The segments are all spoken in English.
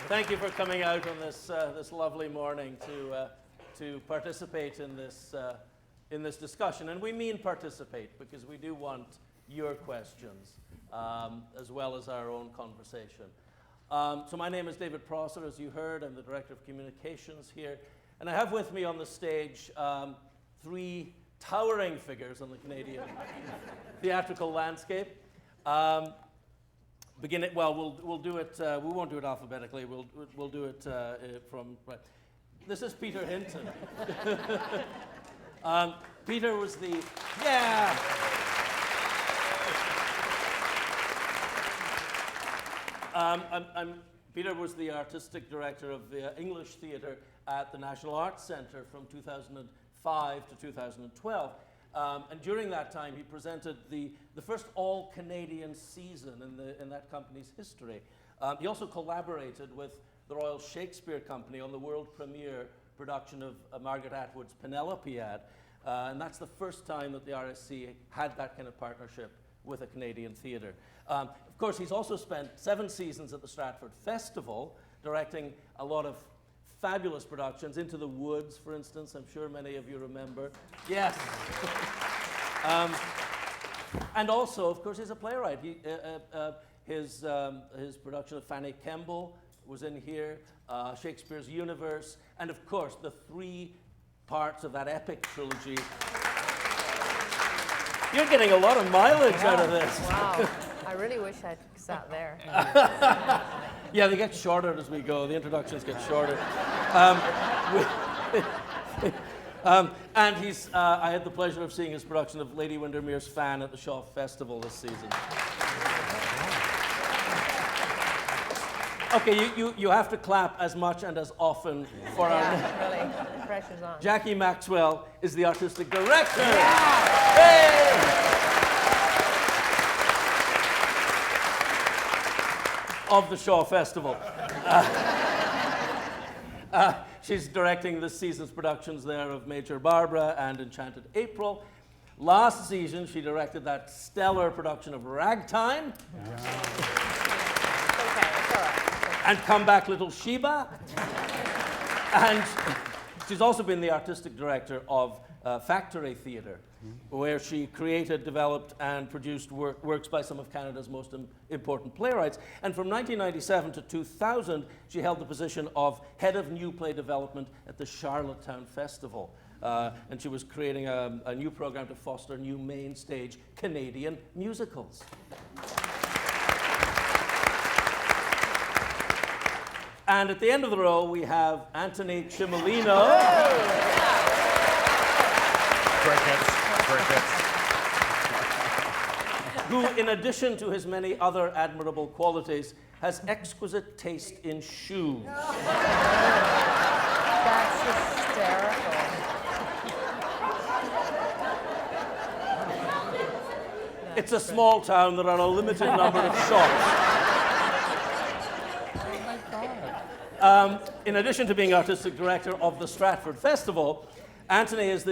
Thank you for coming out on this this lovely morning to participate in this discussion. And we mean participate because we do want your questions as well as our own conversation. So my name is David Prosser, as you heard. I'm the Director of Communications here. And I have with me on the stage three towering figures on the Canadian theatrical landscape. We'll do it. We won't do it alphabetically. We'll do it from. Right. This is Peter Hinton. Peter was the Peter was the artistic director of the English theatre at the National Arts Centre from 2005 to 2012. And during that time, he presented the first all-Canadian season in that company's history. He also collaborated with the Royal Shakespeare Company on the world premiere production of Margaret Atwood's Penelopiad. And that's the first time that the RSC had that kind of partnership with a Canadian theatre. Of course, he's also spent 7 seasons at the Stratford Festival, directing a lot of fabulous productions. Into the Woods, for instance, I'm sure many of you remember. Yes. And also, of course, he's a playwright. His production of Fanny Kemble was in here, Shakespeare's Universe, and of course, the 3 parts of that epic trilogy. You're getting a lot of mileage out of this. Wow. I really wish I'd sat there. Yeah, they get shorter as we go. The introductions get shorter. And I had the pleasure of seeing his production of Lady Windermere's Fan at the Shaw Festival this season. Okay, you have to clap as much and as often for our... Really, the pressure's on. Jackie Maxwell is the artistic director. Yeah. Hey! Of the Shaw Festival. She's directing this season's productions there of Major Barbara and Enchanted April. Last season, she directed that stellar production of Ragtime. Okay, it's all right. And Come Back Little Sheba. And she's also been the artistic director of Factory Theatre, where she created, developed, and produced works by some of Canada's most important playwrights. And from 1997 to 2000, she held the position of Head of New Play Development at the Charlottetown Festival. And she was creating a new program to foster new main stage Canadian musicals. And at the end of the row, we have Antoni Cimolino. Who, in addition to his many other admirable qualities, has exquisite taste in shoes. That's hysterical. It's a small town. There are a limited number of shops. In addition to being artistic director of the Stratford Festival, Antoni has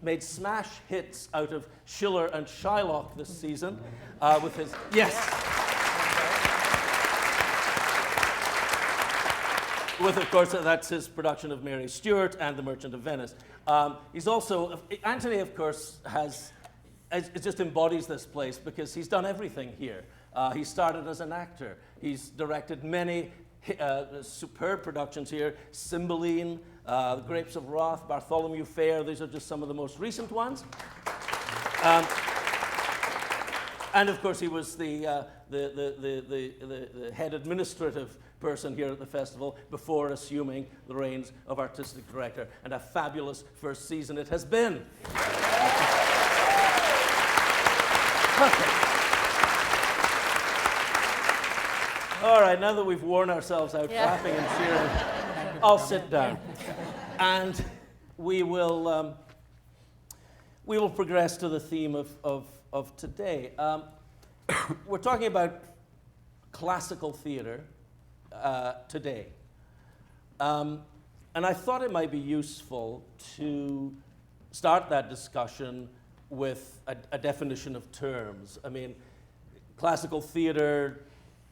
made smash hits out of Schiller and Shylock this season with his... Yes! With, of course, that's his production of Mary Stuart and The Merchant of Venice. He's also... Antoni, of course, it just embodies this place because he's done everything here. He started as an actor. He's directed many superb productions here. Cymbeline, The Grapes of Wrath, Bartholomew Fair. These are just some of the most recent ones. And of course, he was the head administrative person here at the festival before assuming the reins of artistic director. And a fabulous first season it has been. Perfect. All right, now that we've worn ourselves out clapping and cheering, I'll sit down. And we will progress to the theme of today. We're talking about classical theatre today. And I thought it might be useful to start that discussion with a definition of terms. I mean, classical theatre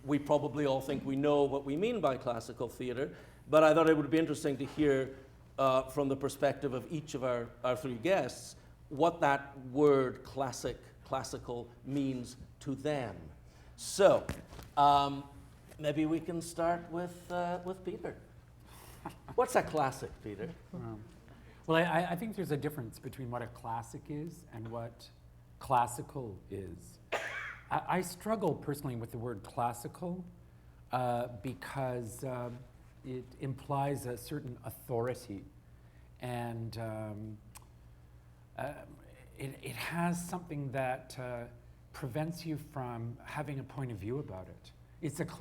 we probably all think we know what we mean by classical theatre, but I thought it would be interesting to hear from the perspective of each of our three guests what that word classical means to them. So maybe we can start with Peter. What's a classic, Peter? Well, I think there's a difference between what a classic is and what classical is. I struggle personally with the word classical because it implies a certain authority, and it has something that prevents you from having a point of view about it.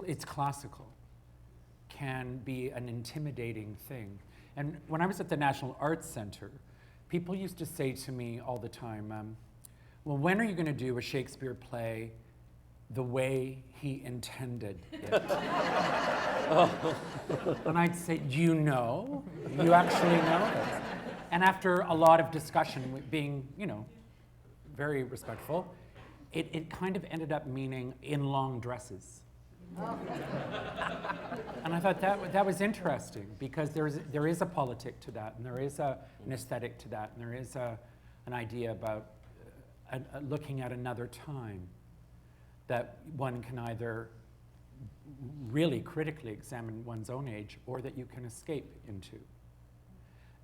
It's classical, can be an intimidating thing. And when I was at the National Arts Centre, people used to say to me all the time, well, when are you going to do a Shakespeare play the way he intended it? And I'd say, you know? You actually know this? And after a lot of discussion, being, very respectful, it kind of ended up meaning in long dresses. And I thought that was interesting, because there is a politic to that, and there is an aesthetic to that, and there is an idea about looking at another time that one can either really critically examine one's own age, or that you can escape into.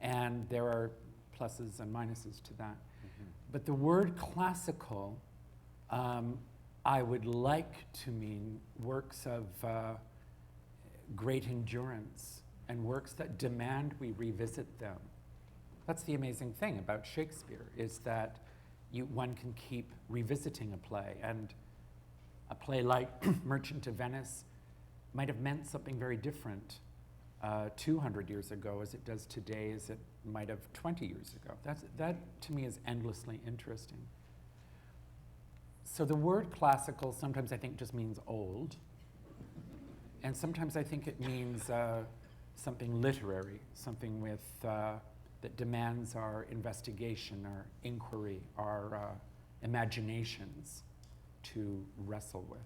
And there are pluses and minuses to that. Mm-hmm. But the word classical, I would like to mean works of great endurance, and works that demand we revisit them. That's the amazing thing about Shakespeare, is that one can keep revisiting a play, and a play like Merchant of Venice might have meant something very different 200 years ago as it does today, as it might have 20 years ago. That to me is endlessly interesting. So the word classical sometimes I think just means old, and sometimes I think it means something literary, something with that demands our investigation, our inquiry, our imaginations to wrestle with.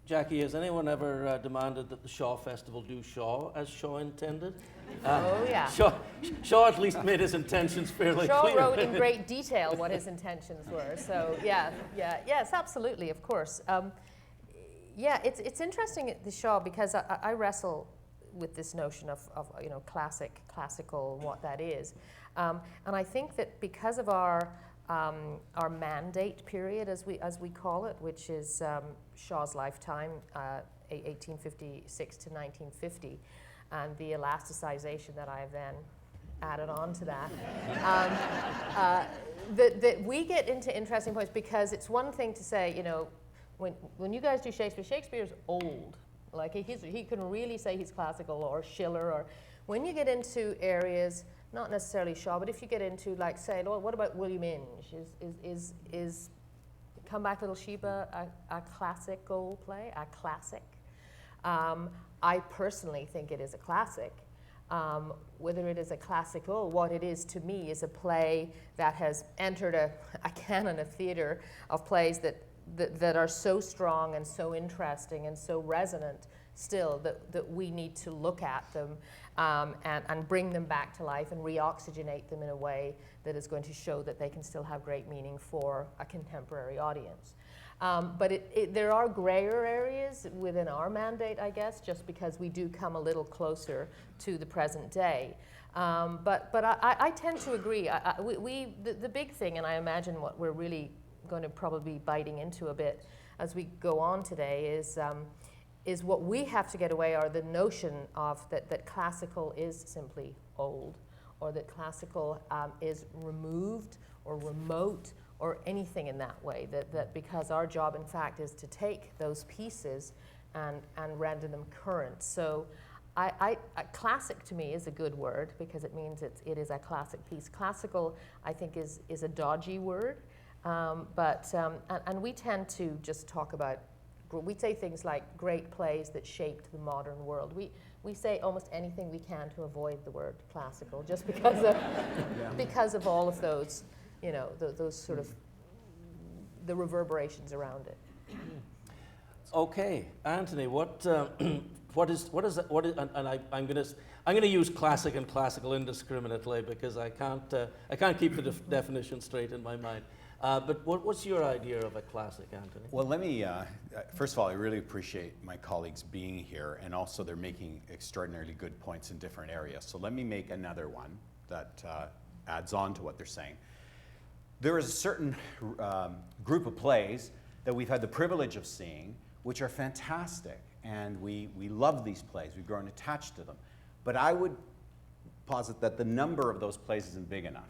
Jackie, has anyone ever demanded that the Shaw Festival do Shaw as Shaw intended? Oh, yeah. Shaw at least made his intentions fairly Shaw clear. wrote in great detail what his intentions were. So, yes, absolutely, of course. It's interesting at the Shaw, because I wrestle with this notion of classical, what that is. And I think that because of our mandate period, as we call it, which is Shaw's lifetime, 1856 to 1950, and the elasticization that I have then added on to that, that we get into interesting points, because it's one thing to say, when you guys do Shakespeare, Shakespeare's old. Like he can really say he's classical, or Schiller, or when you get into areas, not necessarily Shaw, but if you get into, like, say, oh, what about William Inge? Is Come Back Little Sheba a classical play, a classic? I personally think it is a classic. Whether it is a classical, what it is to me is a play that has entered a canon of theatre of plays that are so strong and so interesting and so resonant still that we need to look at them and bring them back to life and re-oxygenate them in a way that is going to show that they can still have great meaning for a contemporary audience. But there are grayer areas within our mandate, I guess, just because we do come a little closer to the present day. But I tend to agree. The big thing, and I imagine what we're really going to probably be biting into a bit as we go on today, is what we have to get away are the notion of that classical is simply old, or that classical is removed or remote or anything in that way, that because our job in fact is to take those pieces and render them current. So classic to me is a good word, because it means it is a classic piece. Classical, I think, is a dodgy word, and we tend to just talk about, we say things like great plays that shaped the modern world. We say almost anything we can to avoid the word classical, just because of because of all of those, those sort of the reverberations around it. Okay, Antoni, what is and I'm going to use classic and classical indiscriminately because I can't keep the definition straight in my mind. But what's your idea of a classic, Antoni? Well, let me, first of all, I really appreciate my colleagues being here, and also they're making extraordinarily good points in different areas. So let me make another one that adds on to what they're saying. There is a certain group of plays that we've had the privilege of seeing, which are fantastic, and we love these plays. We've grown attached to them. But I would posit that the number of those plays isn't big enough.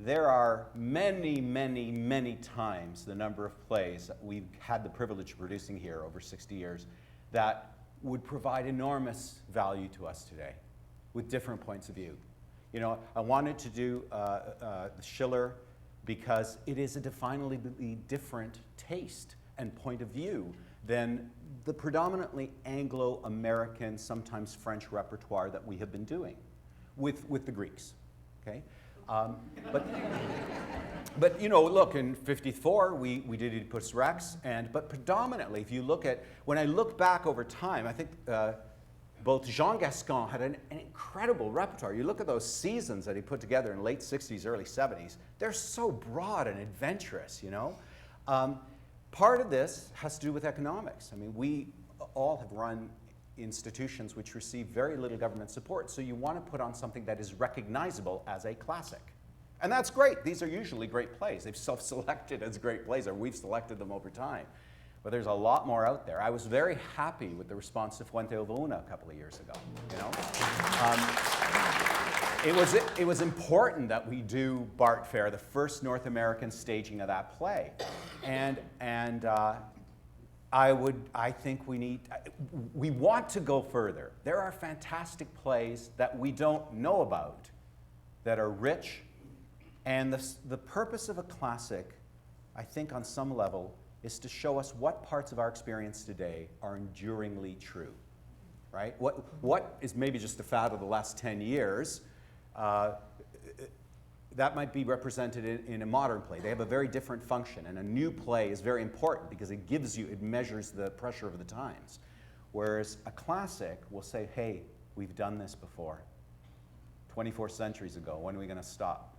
There are many, many, many times the number of plays that we've had the privilege of producing here over 60 years that would provide enormous value to us today with different points of view. You know, I wanted to do Schiller because it is a definably different taste and point of view than the predominantly Anglo-American, sometimes French repertoire that we have been doing with the Greeks, okay? But you know, look, in '54 we did Oedipus Rex, but predominantly, if you look at, when I look back over time, I think both Jean Gascon had an incredible repertoire. You look at those seasons that he put together in late '60s, early '70s, they're so broad and adventurous, you know? Part of this has to do with economics. I mean, we all have run institutions which receive very little government support, so you want to put on something that is recognizable as a classic. And that's great. These are usually great plays. They've self-selected as great plays, or we've selected them over time. But there's a lot more out there. I was very happy with the response to Fuente Ovuna a couple of years ago, you know? It was important that we do Bart Fair, the first North American staging of that play. I think we want to go further. There are fantastic plays that we don't know about that are rich, and the purpose of a classic, I think on some level, is to show us what parts of our experience today are enduringly true, right? What is maybe just a fad of the last 10 years, that might be represented in a modern play. They have a very different function, and a new play is very important because it measures the pressure of the times. Whereas a classic will say, hey, we've done this before, 24 centuries ago, when are we going to stop?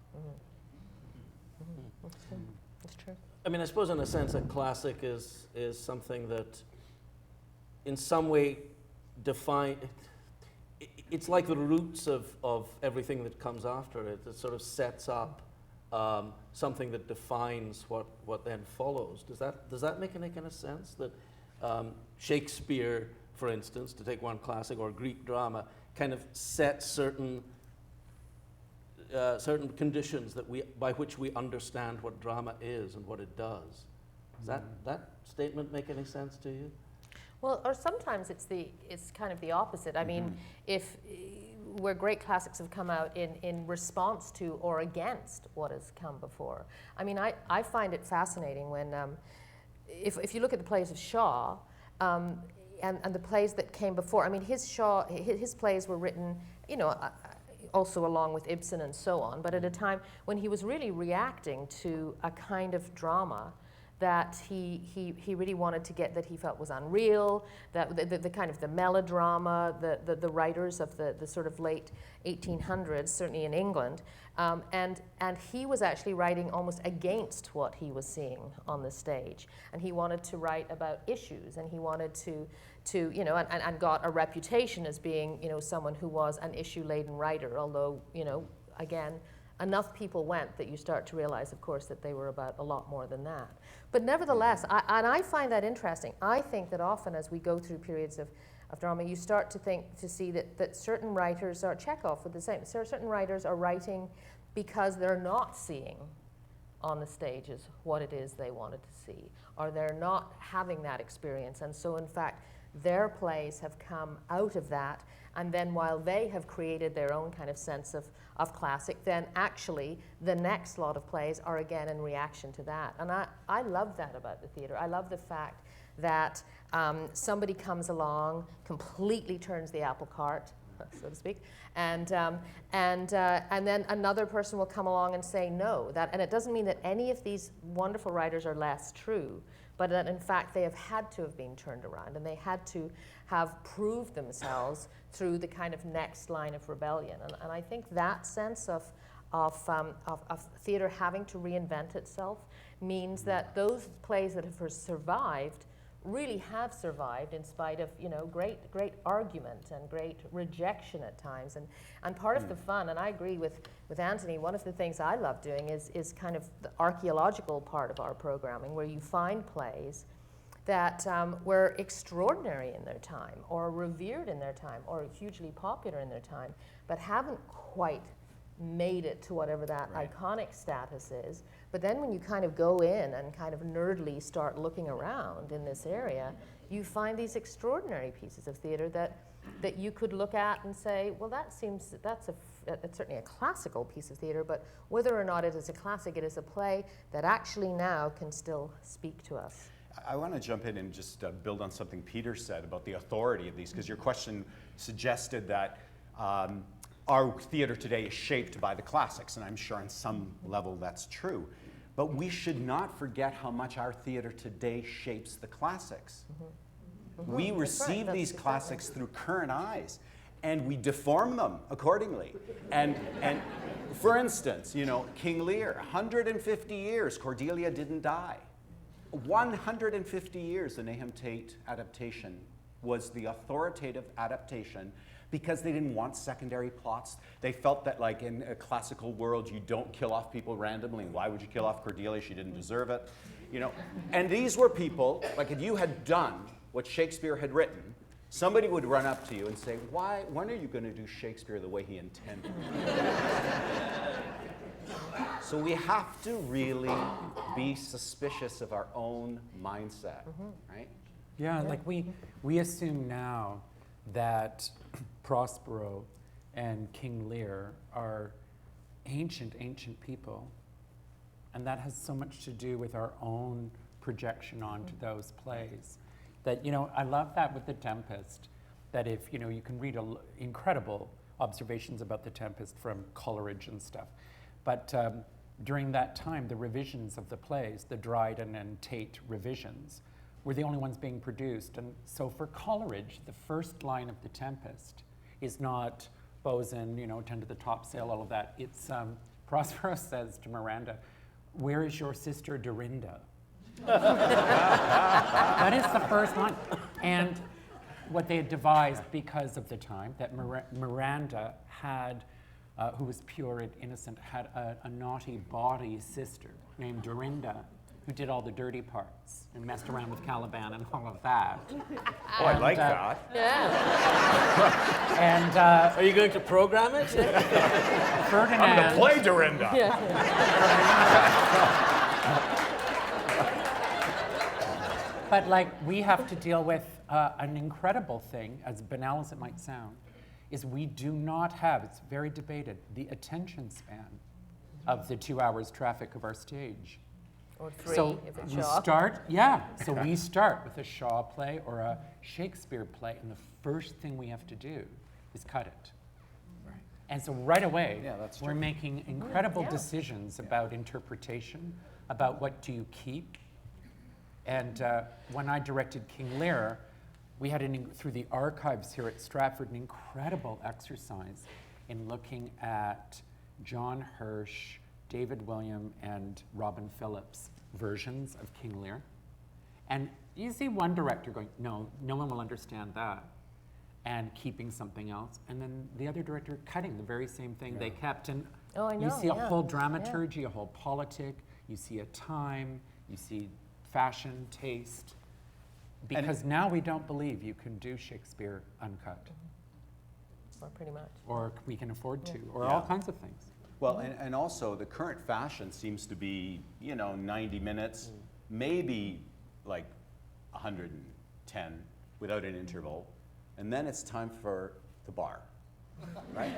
That's true. I mean, I suppose in a sense a classic is something that in some way it's like the roots of everything that comes after it. It sort of sets up something that defines what then follows. Does that make any kind of sense? That Shakespeare, for instance, to take one classic, or Greek drama, kind of sets certain conditions by which we understand what drama is and what it does. Does that statement make any sense to you? Well, or sometimes it's kind of the opposite. I mean, where great classics have come out in response to or against what has come before. I mean, I find it fascinating when, if you look at the plays of Shaw, and the plays that came before. I mean, his plays were written, you know, also along with Ibsen and so on, but at a time when he was really reacting to a kind of drama that he really wanted to get, that he felt was unreal, that the kind of the melodrama, the writers of the sort of late 1800s, certainly in England, and he was actually writing almost against what he was seeing on the stage, and he wanted to write about issues, and he wanted to you know, and got a reputation as being, you know, someone who was an issue-laden writer, although, you know, again, enough people went that you start to realize, of course, that they were about a lot more than that. But nevertheless, I find that interesting. I think that often as we go through periods of drama, you start to see that certain writers are, Chekhov with the same, certain writers are writing because they're not seeing on the stages what it is they wanted to see, or they're not having that experience. And so in fact, their plays have come out of that, and then while they have created their own kind of sense of classic, then actually the next lot of plays are again in reaction to that. And I love that about the theatre. I love the fact that somebody comes along, completely turns the apple cart, so to speak, and then another person will come along and say no. And it doesn't mean that any of these wonderful writers are less true, but that in fact they have had to have been turned around, and they had to have proved themselves through the kind of next line of rebellion. And I think that sense of theatre having to reinvent itself means that those plays that have survived really have survived in spite of, great argument and great rejection at times. And part of the fun, and I agree with Antoni, one of the things I love doing is kind of the archaeological part of our programming, where you find plays that were extraordinary in their time, or revered in their time, or hugely popular in their time, but haven't quite made it to whatever that iconic status is. But then when you kind of go in and kind of nerdly start looking around in this area, you find these extraordinary pieces of theatre that you could look at and say, well, that's certainly a classical piece of theatre, but whether or not it is a classic, it is a play that actually now can still speak to us. I want to jump in and just build on something Peter said about the authority of these, because your question suggested that our theatre today is shaped by the classics, and I'm sure on some level that's true. But we should not forget how much our theatre today shapes the classics. We receive these classics through current eyes, and we deform them accordingly. And for instance, King Lear, 150 years, Cordelia didn't die. 150 years, the Nahum Tate adaptation was the authoritative adaptation, because they didn't want secondary plots. They felt that, like, in a classical world, you don't kill off people randomly. Why would you kill off Cordelia? She didn't deserve it. And these were people, like, if you had done what Shakespeare had written, somebody would run up to you and say, when are you going to do Shakespeare the way he intended? So we have to really be suspicious of our own mindset, right? Yeah, like we assume now that Prospero and King Lear are ancient people, and that has so much to do with our own projection onto those plays. That, I love that with The Tempest, that if, you can read incredible observations about The Tempest from Coleridge and stuff, but during that time, the revisions of the plays, the Dryden and Tate revisions, were the only ones being produced. And so for Coleridge, the first line of The Tempest is not bosun, tend to the topsail, all of that. It's, Prospero says to Miranda, "Where is your sister Dorinda?" That is the first line. And what they had devised because of the time, that Miranda had, who was pure and innocent, had a naughty, bawdy sister named Dorinda, who did all the dirty parts and messed around with Caliban and all of that. Oh, I like that. Yeah. And Are you going to program it? Ferdinand. I'm going to play Dorinda. But like, we have to deal with an incredible thing, as banal as it might sound, is we do not have, it's very debated, the attention span of the 2 hours traffic of our stage. Or 3, So if it's we Shaw. so we start with a Shaw play or a Shakespeare play, and the first thing we have to do is cut it. Right. And so right away, that's we're true. making incredible decisions about interpretation, about what do you keep. And when I directed King Lear, we had, through the archives here at Stratford, an incredible exercise in looking at John Hirsch, David William, and Robin Phillips' versions of King Lear. And you see one director going, no one will understand that, and keeping something else. And then the other director cutting the very same thing they kept. And Oh, I know, you see a yeah. whole dramaturgy, a whole politic, you see a time, you see fashion, taste. Because now we don't believe you can do Shakespeare uncut, Well, pretty much. or we can afford to, or all kinds of things. Well, and also the current fashion seems to be, 90 minutes, maybe like 110 without an interval, and then it's time for the bar, right?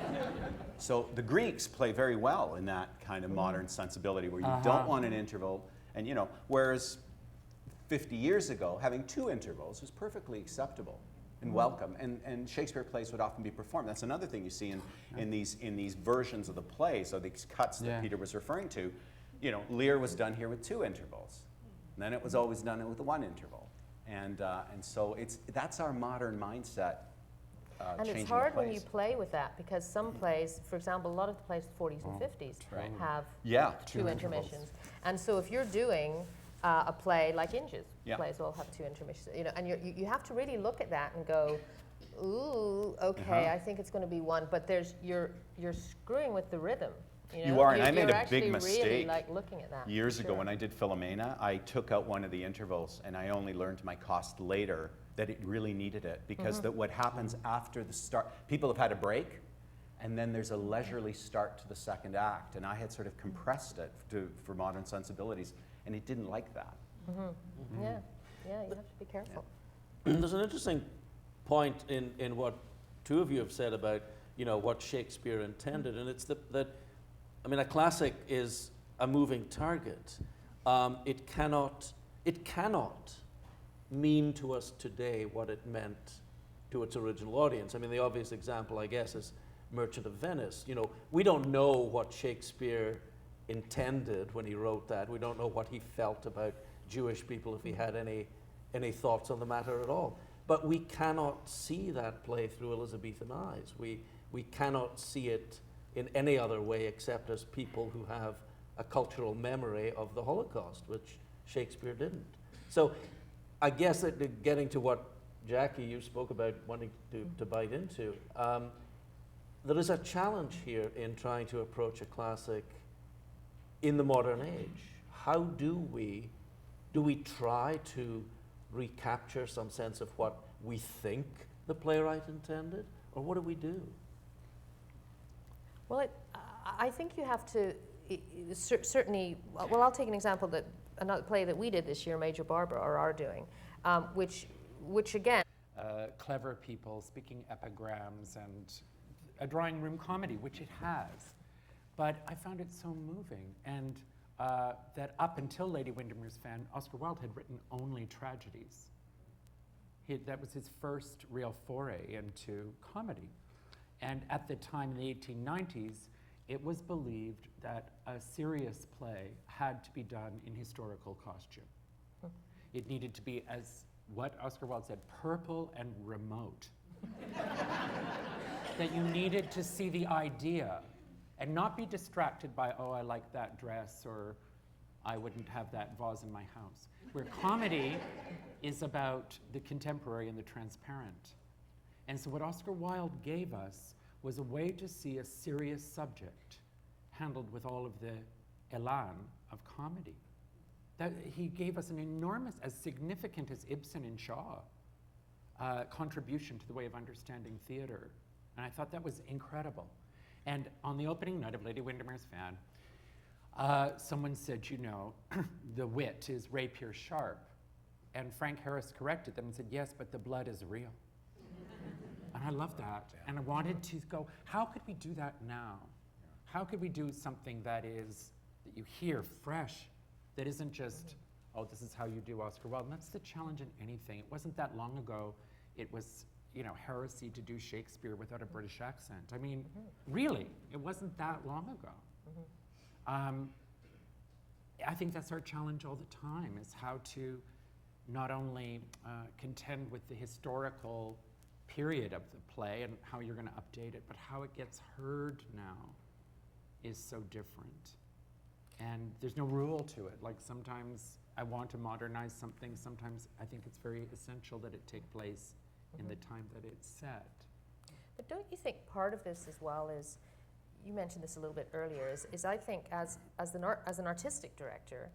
So the Greeks play very well in that kind of modern sensibility where you don't want an interval, and whereas 50 years ago, having 2 intervals was perfectly acceptable. and welcome. And Shakespeare plays would often be performed. That's another thing you see in these versions of the play, so these cuts that Peter was referring to. You know, Lear was done here with 2 intervals. And then it was always done with 1 interval. And so that's our modern mindset. And it's hard when you play with that, because some plays, for example, a lot of the plays of the 40s and 50s have 2 intermissions. And so if you're doing a play like Inges, plays all have 2 intermissions, you know, and you have to really look at that and go, ooh, okay, I think it's going to be 1, but you're screwing with the rhythm. You are, and I made a big mistake really like looking at that years ago when I did Philomena. I took out one of the intervals, and I only learned to my cost later that it really needed it, because what happens after the start, people have had a break, and then there's a leisurely start to the second act, and I had sort of compressed it for modern sensibilities, and it didn't like that. Yeah, you have to be careful. There's an interesting point in what 2 of you have said about, you know, what Shakespeare intended, and it's that I mean, a classic is a moving target. It cannot mean to us today what it meant to its original audience. I mean, the obvious example, I guess, is Merchant of Venice. You know, we don't know what Shakespeare intended when he wrote that. We don't know what he felt about Jewish people, if he had any thoughts on the matter at all. But we cannot see that play through Elizabethan eyes. We cannot see it in any other way except as people who have a cultural memory of the Holocaust, which Shakespeare didn't. So I guess that getting to what, Jackie, you spoke about wanting to bite into, there is a challenge here in trying to approach a classic in the modern age. How do we try to recapture some sense of what we think the playwright intended, or what do we do? Well, I think you have to certainly. Well, I'll take an example that another play that we did this year, Major Barbara, or are doing, which again, clever people speaking epigrams and a drawing room comedy, which it has, but I found it so moving, and that up until Lady Windermere's Fan, Oscar Wilde had written only tragedies. That was his first real foray into comedy. And at the time in the 1890s, it was believed that a serious play had to be done in historical costume. It needed to be, as what Oscar Wilde said, purple and remote. That you needed to see the idea and not be distracted by, oh, I like that dress, or I wouldn't have that vase in my house. Where comedy is about the contemporary and the transparent. And so what Oscar Wilde gave us was a way to see a serious subject handled with all of the elan of comedy. That he gave us an enormous, as significant as Ibsen and Shaw, contribution to the way of understanding theater. And I thought that was incredible. And on the opening night of Lady Windermere's Fan, someone said, you know, the wit is rapier sharp. And Frank Harris corrected them and said, yes, but the blood is real. And I love that. And I wanted to go, how could we do that now? How could we do something that you hear fresh, that isn't just, oh, this is how you do Oscar Wilde. And that's the challenge in anything. It wasn't that long ago. It was, you know, heresy to do Shakespeare without a British accent. I mean, really, it wasn't that long ago. I think that's our challenge all the time, is how to not only contend with the historical period of the play and how you're going to update it, but how it gets heard now is so different. And there's no rule to it. Like, sometimes I want to modernize something. Sometimes I think it's very essential that it take place in the time that it's set. But don't you think part of this as well is, you mentioned this a little bit earlier, is I think as an artistic director,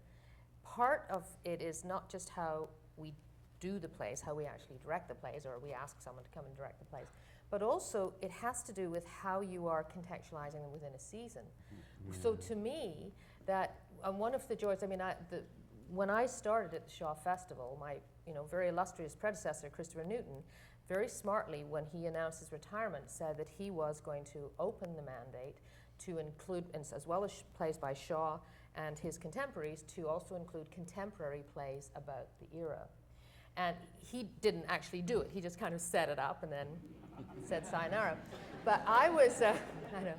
part of it is not just how we do the plays, how we actually direct the plays, or we ask someone to come and direct the plays, but also it has to do with how you are contextualizing them within a season. So to me, that one of the joys, I mean, when I started at the Shaw Festival, my very illustrious predecessor, Christopher Newton, very smartly, when he announced his retirement, said that he was going to open the mandate to include, as well as plays by Shaw and his contemporaries, to also include contemporary plays about the era. And he didn't actually do it. He just kind of set it up and then said sayonara. But I was, I know,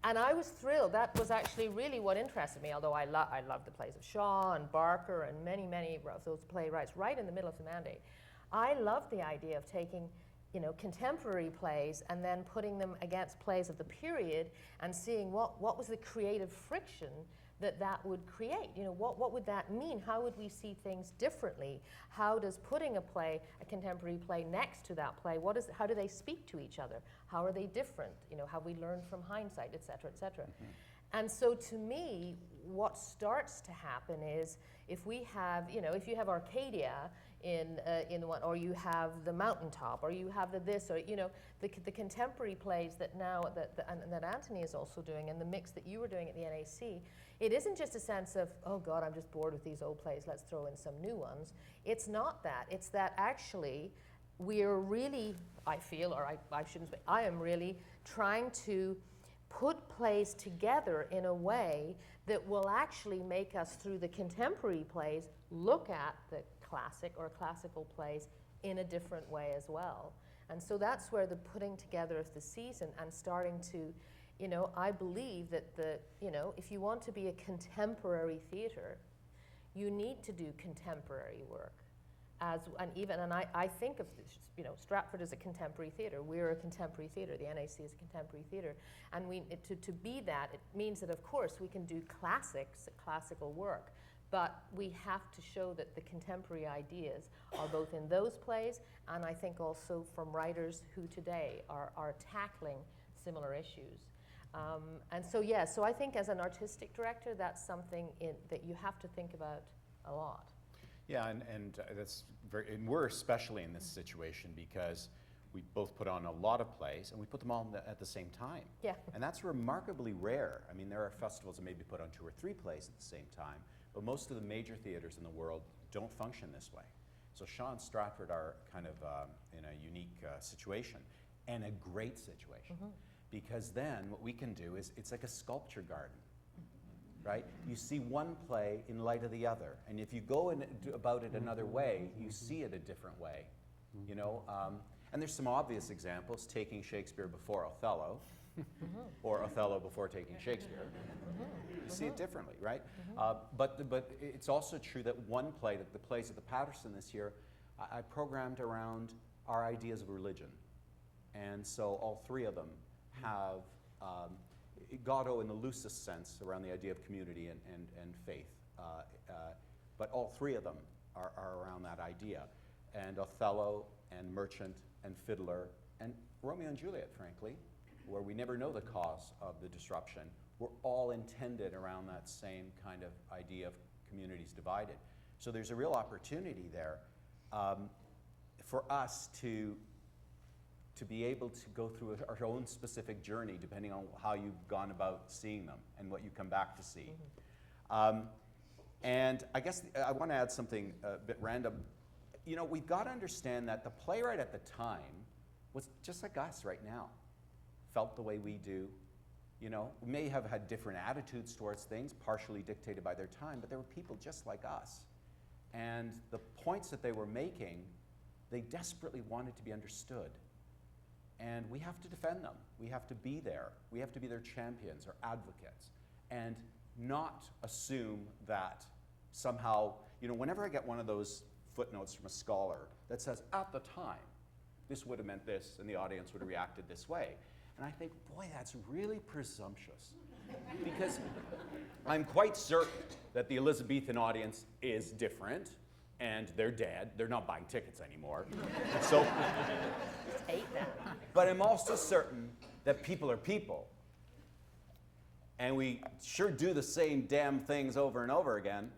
and I was thrilled. That was actually really what interested me, although I love the plays of Shaw and Barker and many, many of those playwrights right in the middle of the mandate. I loved the idea of taking, you know, contemporary plays and then putting them against plays of the period and seeing what was the creative friction that would create. You know, what would that mean? How would we see things differently? How does putting a contemporary play next to that play, how do they speak to each other? How are they different? You know, have we learned from hindsight, et cetera, et cetera? Mm-hmm. And so to me, what starts to happen is if we have, you know, if you have Arcadia in one, or you have the Mountaintop, or you have the this, or, you know, the contemporary plays that now, that Antoni is also doing, and the mix that you were doing at the NAC, it isn't just a sense of, oh God, I'm just bored with these old plays, let's throw in some new ones. It's not that. It's that actually we're really, I feel, or I shouldn't say, I am really trying to put plays together in a way that will actually make us, through the contemporary plays, look at the classic or classical plays in a different way as well. And so that's where the putting together of the season and starting to, you know, I believe that you know, if you want to be a contemporary theatre, you need to do contemporary work. And I think of this, you know, Stratford is a contemporary theatre. We're a contemporary theatre. The NAC is a contemporary theatre. And to be that, it means that, of course, we can do classical work, but we have to show that the contemporary ideas are both in those plays, and I think also from writers who today are tackling similar issues. And so, yeah, so I think as an artistic director, that's something that you have to think about a lot. Yeah, and that's and we're especially in this situation because we both put on a lot of plays and we put them all at the same time. Yeah. And that's remarkably rare. I mean, there are festivals that maybe put on 2 or 3 plays at the same time, but most of the major theaters in the world don't function this way. So Shaw and Stratford are kind of in a unique situation, and a great situation. Mm-hmm. Because then what we can do is, it's like a sculpture garden. Right? You see one play in light of the other, and if you go about it another way, you see it a different way. You know, and there's some obvious examples: taking Shakespeare before Othello, or Othello before taking Shakespeare. You see it differently, right? But it's also true that one play, the plays at the Patterson this year, I programmed around our ideas of religion, and so all 3 of them have. Gatto in the loosest sense around the idea of community and faith, but all 3 of them are around that idea. And Othello and Merchant and Fiddler and Romeo and Juliet, frankly, where we never know the cause of the disruption, were all intended around that same kind of idea of communities divided. So there's a real opportunity there for us to be able to go through our own specific journey, depending on how you've gone about seeing them and what you come back to see. Mm-hmm. And I guess I want to add something a bit random. You know, we've got to understand that the playwright at the time was just like us right now, felt the way we do. You know, we may have had different attitudes towards things, partially dictated by their time, but there were people just like us. And the points that they were making, they desperately wanted to be understood. And we have to defend them. We have to be there. We have to be their champions or advocates, and not assume that somehow, you know, whenever I get one of those footnotes from a scholar that says, at the time, this would have meant this, and the audience would have reacted this way. And I think, boy, that's really presumptuous. Because I'm quite certain that the Elizabethan audience is different, and they're dead. They're not buying tickets anymore. So, hate that. But I'm also certain that people are people. And we sure do the same damn things over and over again,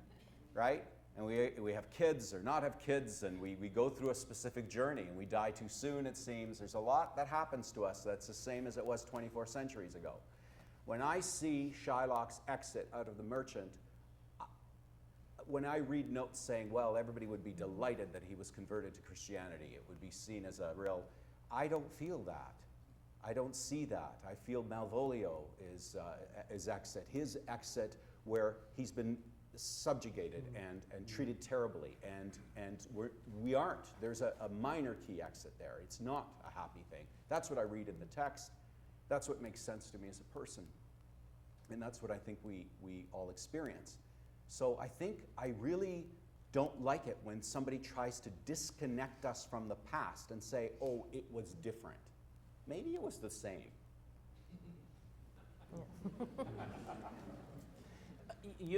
right? And we have kids or not have kids, and we go through a specific journey, and we die too soon, it seems. There's a lot that happens to us that's the same as it was 24 centuries ago. When I see Shylock's exit out of The Merchant, when I read notes saying, well, everybody would be delighted that he was converted to Christianity, it would be seen as a real, I don't feel that. I don't see that. I feel Malvolio is exit, his exit where he's been subjugated and treated terribly, and we aren't. There's a minor key exit there. It's not a happy thing. That's what I read in the text. That's what makes sense to me as a person. And that's what I think we all experience. So I think I really don't like it when somebody tries to disconnect us from the past and say, oh, it was different. Maybe it was the same.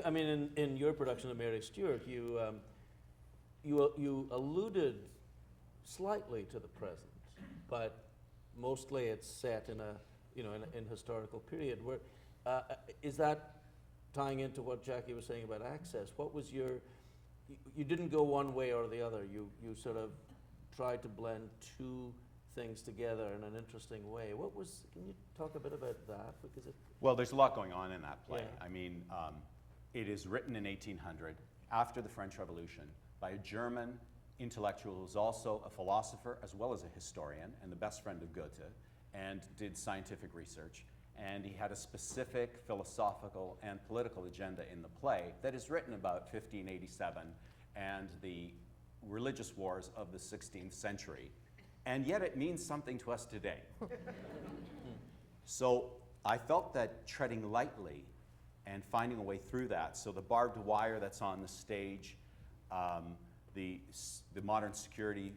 I mean, in your production of Mary Stuart, you alluded slightly to the present, but mostly it's set in in historical period. Where is that tying into what Jackie was saying about access? What was you didn't go one way or the other. You sort of tried to blend two things together in an interesting way. Can you talk a bit about that? Well, there's a lot going on in that play. Yeah. I mean, it is written in 1800, after the French Revolution, by a German intellectual who was also a philosopher as well as a historian and the best friend of Goethe, and did scientific research. And he had a specific philosophical and political agenda in the play that is written about 1587 and the religious wars of the 16th century. And yet it means something to us today. So I felt that treading lightly and finding a way through that. So the barbed wire that's on the stage, the modern security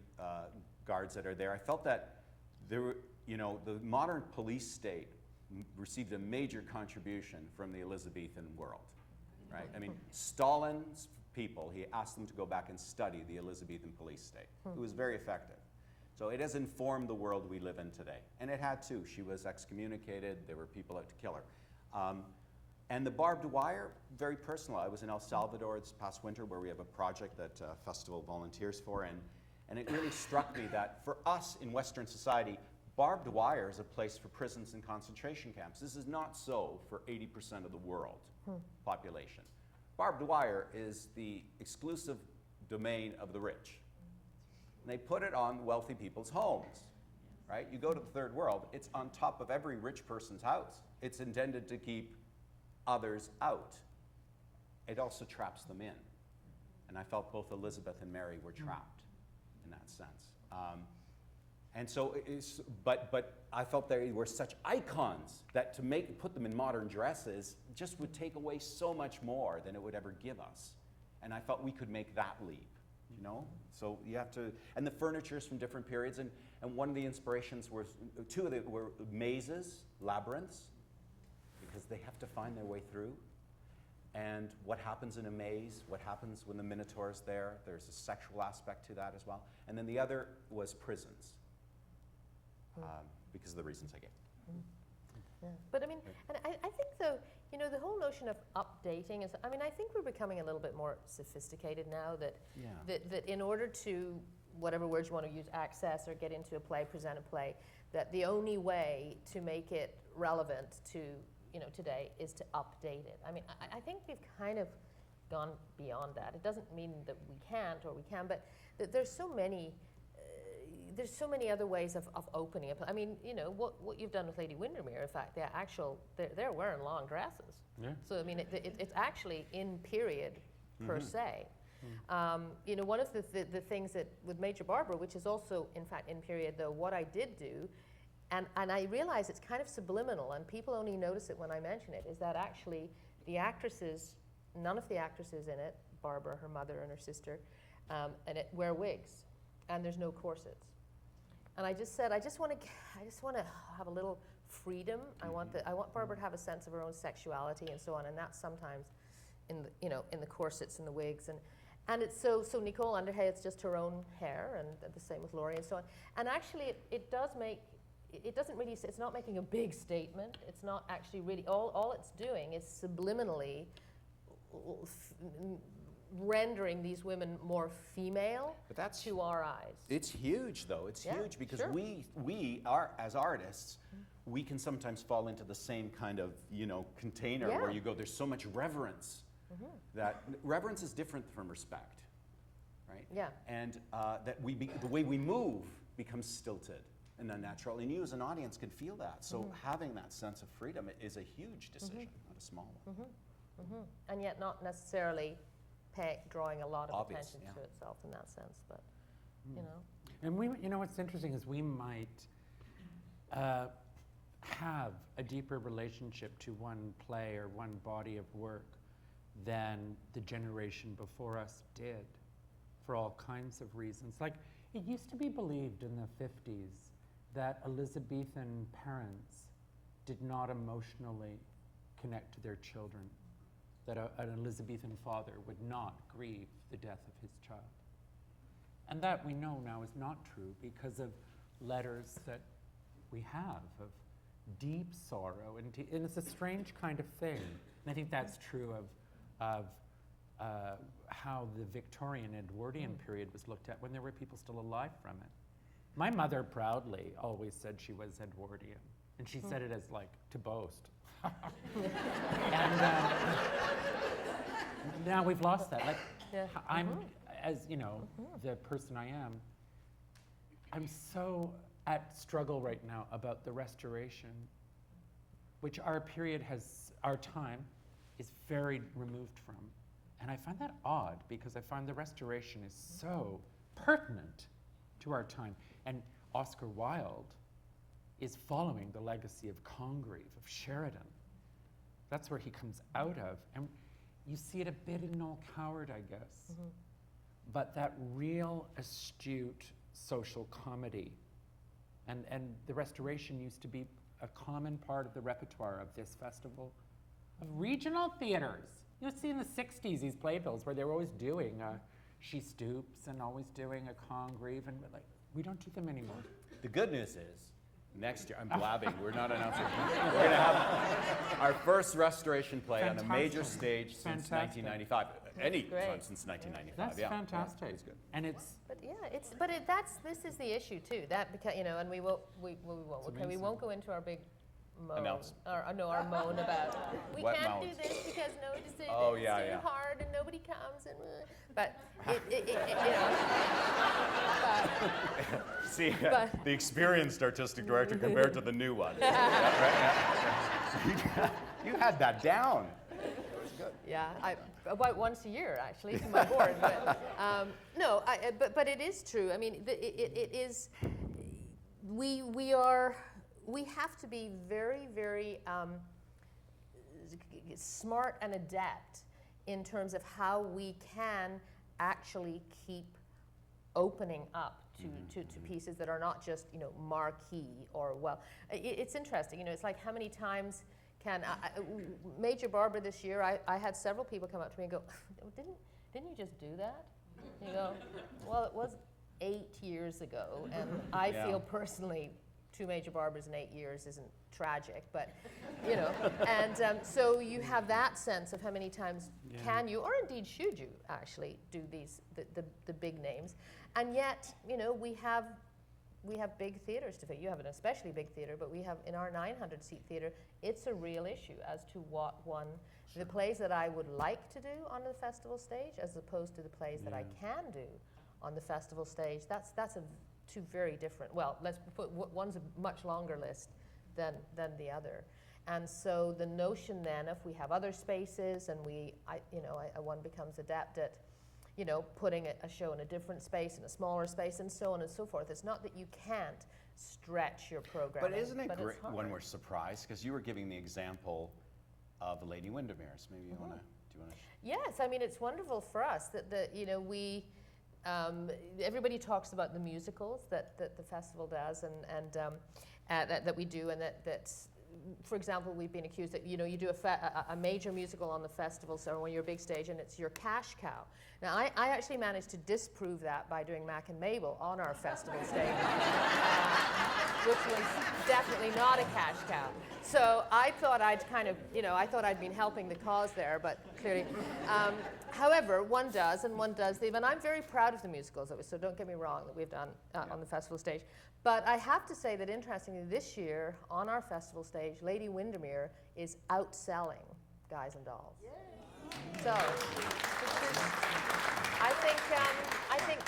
guards that are there, I felt that there were, the modern police state received a major contribution from the Elizabethan world, right? I mean, Stalin's people, he asked them to go back and study the Elizabethan police state. It was very effective. So it has informed the world we live in today. And it had to. She was excommunicated. There were people out to kill her. And the barbed wire, very personal. I was in El Salvador this past winter where we have a project that festival volunteers for. And it really struck me that for us in Western society, barbed wire is a place for prisons and concentration camps. This is not so for 80% of the world population. Barbed wire is the exclusive domain of the rich. And they put it on wealthy people's homes, right? You go to the third world, it's on top of every rich person's house. It's intended to keep others out. It also traps them in. And I felt both Elizabeth and Mary were trapped in that sense. And so, but I felt they were such icons that to put them in modern dresses just would take away so much more than it would ever give us. And I felt we could make that leap. So you have to, and the furniture is from different periods, and one of the inspirations was, two of them were mazes, labyrinths, because they have to find their way through. And what happens in a maze, what happens when the Minotaur is there, there's a sexual aspect to that as well. And then the other was prisons, because of the reasons I gave. Yeah. But I mean, and I think though, the whole notion of updating is, I mean, I think we're becoming a little bit more sophisticated now that in order to, whatever words you want to use, access or get into a play, present a play, that the only way to make it relevant to, today is to update it. I mean, I think we've kind of gone beyond that. It doesn't mean that we can't or we can, but there's so many other ways of opening up. I mean, what you've done with Lady Windermere, in fact, they're wearing long dresses. Yeah. So, I mean, it's actually in period per se. One of the things that with Major Barbara, which is also, in fact, in period, though, what I did do, and I realize it's kind of subliminal, and people only notice it when I mention it, is that actually the actresses, none of the actresses in it, Barbara, her mother, and her sister, wear wigs, and there's no corsets. And I just said, I just want to have a little freedom. I want Barbara to have a sense of her own sexuality and so on, and that's sometimes in the corsets and the wigs, and it's so Nicole Underhay, it's just her own hair, and the same with Laurie and so on. And actually, it's not making a big statement. It's not actually really all it's doing is subliminally rendering these women more female to our eyes. It's huge, though. It's huge because we are, as artists, we can sometimes fall into the same kind of container where you go. There's so much reverence that reverence is different from respect, right? Yeah. And that the way we move becomes stilted and unnatural, and you as an audience can feel that. So having that sense of freedom is a huge decision, not a small one. And yet not necessarily drawing a lot of Obvious, attention yeah. to itself in that sense, but, you know. And what's interesting is we might have a deeper relationship to one play or one body of work than the generation before us did, for all kinds of reasons. Like, it used to be believed in the 50s that Elizabethan parents did not emotionally connect to their children, that an Elizabethan father would not grieve the death of his child. And that we know now is not true because of letters that we have of deep sorrow, and it's a strange kind of thing. And I think that's true of how the Victorian Edwardian period was looked at when there were people still alive from it. My mother proudly always said she was Edwardian, and she said it as like to boast. And now we've lost that. Like, Yeah. I'm, as you know, the person I am, I'm so at struggle right now about the Restoration, which our time is very removed from. And I find that odd because I find the Restoration is so pertinent to our time. And Oscar Wilde is following the legacy of Congreve, of Sheridan. That's where he comes out of. And you see it a bit in Noel Coward, I guess. But that real astute social comedy. And the Restoration used to be a common part of the repertoire of this festival, of regional theaters. You see in the 60s these playbills where they were always doing She Stoops and always doing a Congreve, and like, we don't do them anymore. The good news is, next year, I'm blabbing, we're not announcing. We're going to have our first Restoration play on a major stage since 1995. Any Great. time since 1995, That's yeah. fantastic. Yeah, it's good. And it's But yeah, this is the issue too. That because and we won't go into our big moan Announce. our moan about we Wet can't moans. do this because no decision Oh, it's yeah, too yeah. hard and nobody comes and but See, But- the experienced artistic director compared to the new one. You had that down. Yeah, about once a year actually to my board. But but it is true. I mean, it is. We have to be very, very smart and adept in terms of how we can actually keep opening up to pieces that are not just marquee or it's interesting. It's like how many times. Major Barbara this year, I had several people come up to me and go, didn't you just do that? You go, well, it was 8 years ago, and I feel personally 2 Major Barbaras in 8 years isn't tragic, but and so you have that sense of how many times can you, or indeed should you, actually do the big names, and yet we have big theaters to fill. You have an especially big theater, but we have in our 900-seat theater, it's a real issue as to what the plays that I would like to do on the festival stage as opposed to the plays that I can do on the festival stage. That's two very different, well, let's put, one's a much longer list than the other. And so the notion then, if we have other spaces and one becomes adept at putting a show in a different space, in a smaller space, and so on and so forth. It's not that you can't stretch your program. But isn't it great when we're surprised? Because you were giving the example of Lady Windermere's. Maybe you want to, do you want to? Yes, I mean, it's wonderful for us that we, everybody talks about the musicals that the festival does and that we do, and that's, for example, we've been accused that you do a major musical on the festival, so when you're a big stage, and it's your cash cow. Now, I actually managed to disprove that by doing Mac and Mabel on our festival stage, which was definitely not a cash cow. So I thought I'd kind of, I thought I'd been helping the cause there, but clearly. However, one does leave, and I'm very proud of the musicals, so don't get me wrong, that we've done on the festival stage. But I have to say that interestingly, this year on our festival stage, Lady Windermere is outselling Guys and Dolls. Yay. So I think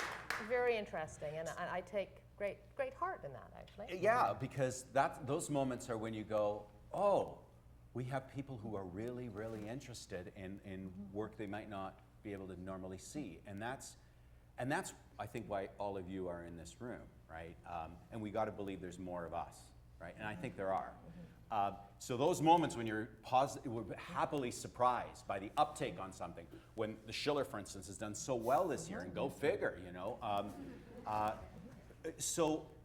very interesting, and I take great heart in that actually. Yeah, because those moments are when you go, oh, we have people who are really, really interested in work they might not be able to normally see. And that's I think, why all of you are in this room, right? And we got to believe there's more of us, right? And I think there are. So those moments when you're happily surprised by the uptake on something, when the Schiller, for instance, has done so well this year, and go figure, you know.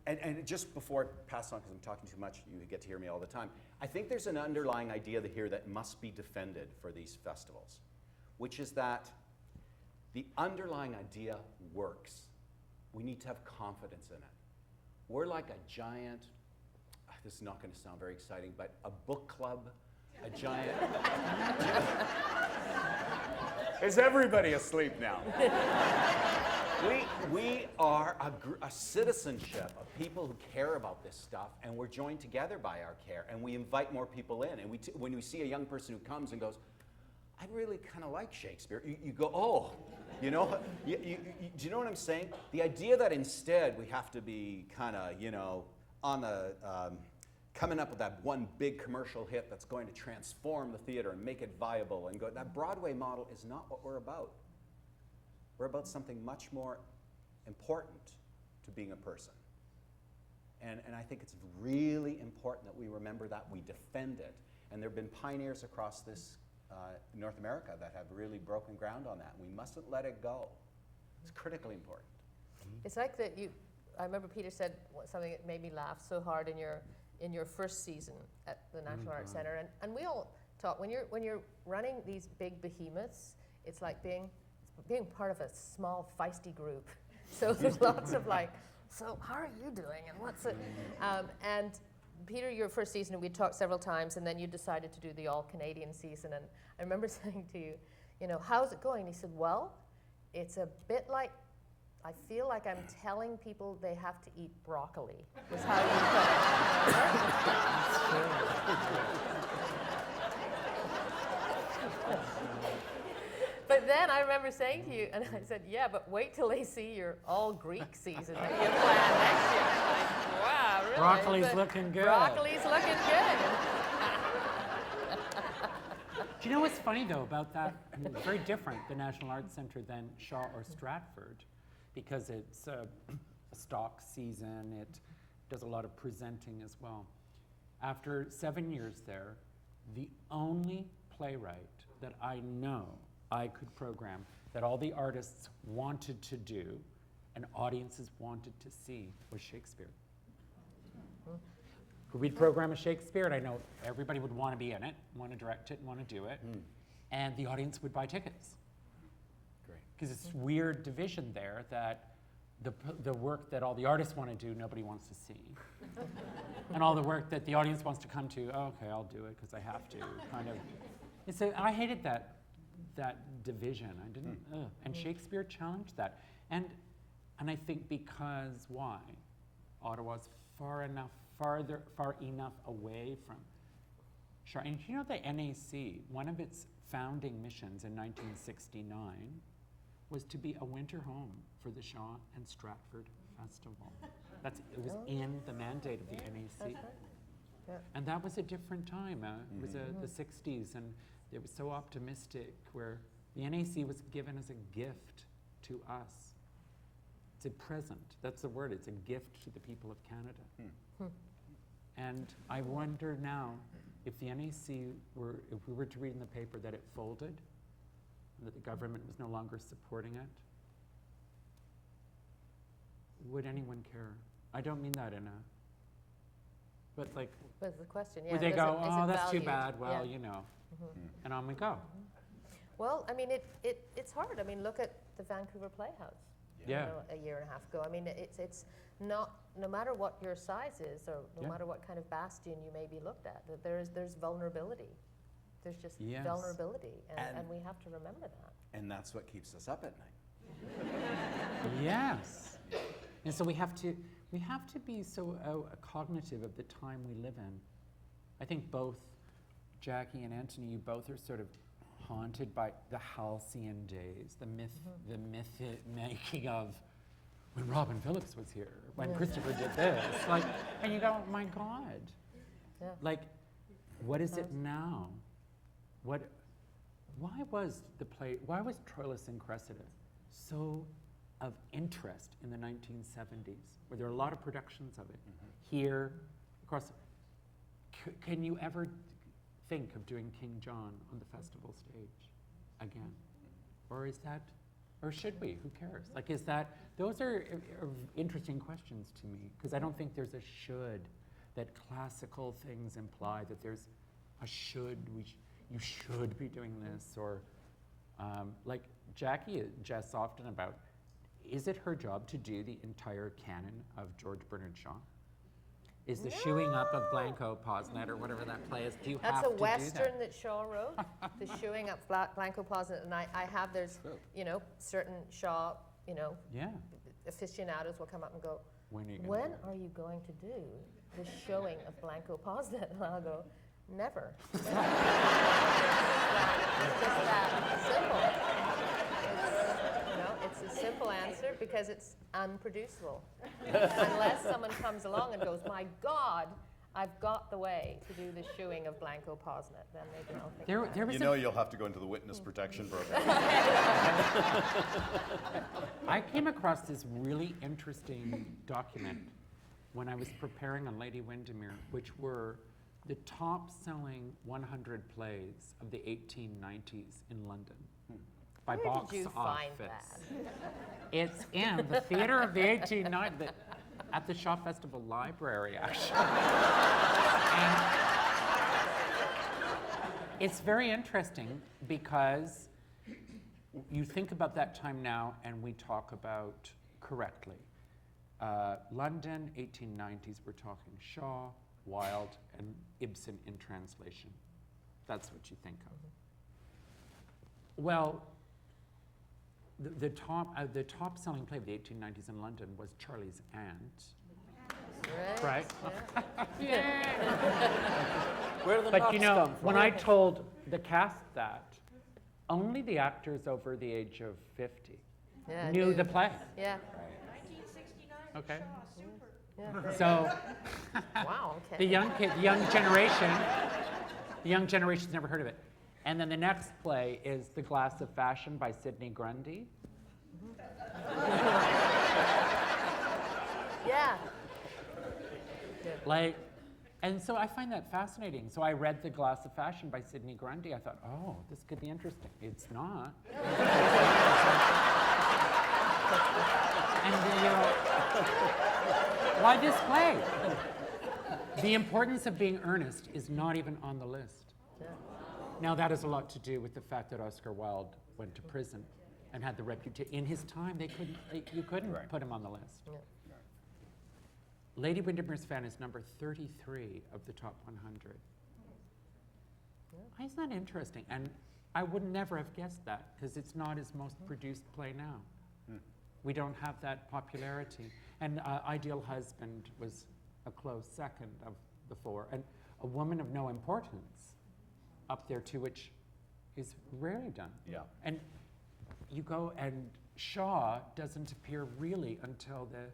And just before I pass on, because I'm talking too much, you get to hear me all the time, I think there's an underlying idea here that must be defended for these festivals, which is that the underlying idea works. We need to have confidence in it. We're like a giant, this is not going to sound very exciting, but a book club, a giant. Is everybody asleep now? We are a citizenship of people who care about this stuff, and we're joined together by our care, and we invite more people in. And when we see a young person who comes and goes, I really kind of like Shakespeare, you go, oh, you know, do you know what I'm saying? The idea that instead we have to be kind of, you know, on the, coming up with that one big commercial hit that's going to transform the theater and make it viable and go, that Broadway model is not what we're about. We're about something much more important to being a person. And I think it's really important that we remember that, we defend it. And there have been pioneers across this North America that have really broken ground on that. We mustn't let it go. It's critically important. It's like that I remember Peter said something that made me laugh so hard in your first season at the National Arts Centre, and we all talk, when you're running these big behemoths, it's like being part of a small feisty group. So there's lots of like, so how are you doing, and what's it? And Peter, your first season, we talked several times, and then you decided to do the all-Canadian season. And I remember saying to you, you know, how's it going? And he said, well, it's a bit like, I feel like I'm telling people they have to eat broccoli, was how you put it. But then I remember saying to you, and I said, yeah, but wait till they see your all-Greek season that you plan next year. Like, wow, really? Broccoli's looking good. Broccoli's looking good. Do you know what's funny, though, about that? I mean, it's very different, the National Arts Centre, than Shaw or Stratford, because it's a stock season. It does a lot of presenting as well. After 7 years there, the only playwright that I know I could program, that all the artists wanted to do and audiences wanted to see, was Shakespeare. We'd program a Shakespeare, and I know everybody would want to be in it, want to direct it, and want to do it, and the audience would buy tickets. Great. Because it's this weird division there that the work that all the artists want to do, nobody wants to see. And all the work that the audience wants to come to, oh, okay, I'll do it because I have to, kind of. And so I hated that division. I didn't, and Shakespeare challenged that. And I think because why? Ottawa's far enough away from Shaw. And you know the NAC, one of its founding missions in 1969 was to be a winter home for the Shaw and Stratford Festival. It was in the mandate of the NAC. That's right. Yeah. And that was a different time. It was the 60s, and it was so optimistic, where the NAC was given as a gift to us. It's a present. That's the word. It's a gift to the people of Canada. And I wonder now if the NAC if we were to read in the paper that it folded, and that the government was no longer supporting it, would anyone care? I don't mean that but like, But the question, yeah. would they go, is oh, it that's too valued? bad, well, Yeah. you know, and on we go. Well, I mean, it's hard. I mean, look at the Vancouver Playhouse. Yeah. You know, a year and a half ago. I mean, it's not, no matter what your size is, or no matter what kind of bastion you may be looked at, that there's vulnerability. There's just vulnerability, and we have to remember that. And that's what keeps us up at night. Yes. And so we have to be so cognitive of the time we live in. I think both Jackie and Antoni, you both are sort of haunted by the halcyon days, the myth making of when Robin Phillips was here, when Christopher did this, like, and you go, my God, Yeah. like, What is it now? Why was Troilus and Cressida so of interest in the 1970s, where there are a lot of productions of it here, across? Can you ever think of doing King John on the festival stage again? Or should we? Who cares? Like, those are interesting questions to me, because I don't think there's a should, that classical things imply that there's a should, you should be doing this, or like Jackie jests often about, is it her job to do the entire canon of George Bernard Shaw? Is the shoeing up of Blanco Posnet, or whatever that play is, do you have to do that? That's a Western that Shaw wrote, the shoeing up Blanco Posnet, and I have, there's, certain Shaw, aficionados will come up and go, when are you going to do the showing of Blanco Posnet? And I'll go, never. It's just that simple. It's a simple answer because it's unproducible. Unless someone comes along and goes, my God, I've got the way to do the shoeing of Blanco Posnet, then maybe I'll think about it. You'll have to go into the witness protection program. I came across this really interesting document when I was preparing on Lady Windermere, which were the top-selling 100 plays of the 1890s in London by Where box did you office. find that? It's in the theater of the 1890s, at the Shaw Festival Library, actually. And it's very interesting because you think about that time now, and we talk about correctly. London, 1890s, we're talking Shaw, Wilde, and Ibsen in translation. That's what you think of. Well, the top-selling play of the 1890s in London was Charlie's Aunt. Right? Yeah. Where do the But knots come from? when I told the cast that, only the actors over the age of 50 knew the play. Yeah. 1969. Okay. Shaw, super. Yeah. So Wow, okay. the young generation's never heard of it. And then the next play is The Glass of Fashion by Sidney Grundy. Yeah. And so I find that fascinating. So I read The Glass of Fashion by Sidney Grundy. I thought, oh, this could be interesting. It's not. And why this play? The importance of being earnest is not even on the list. Yeah. Now that has a lot to do with the fact that Oscar Wilde went to prison and had the reputation. In his time, you couldn't put him on the list. Yeah. Lady Windermere's Fan is number 33 of the top 100. Yeah. Isn't that interesting? And I would never have guessed that, because it's not his most produced play now. We don't have that popularity. And Ideal Husband was a close second of the four. And A Woman of No Importance up there too, which is rarely done. Yeah. And you go, and Shaw doesn't appear really until the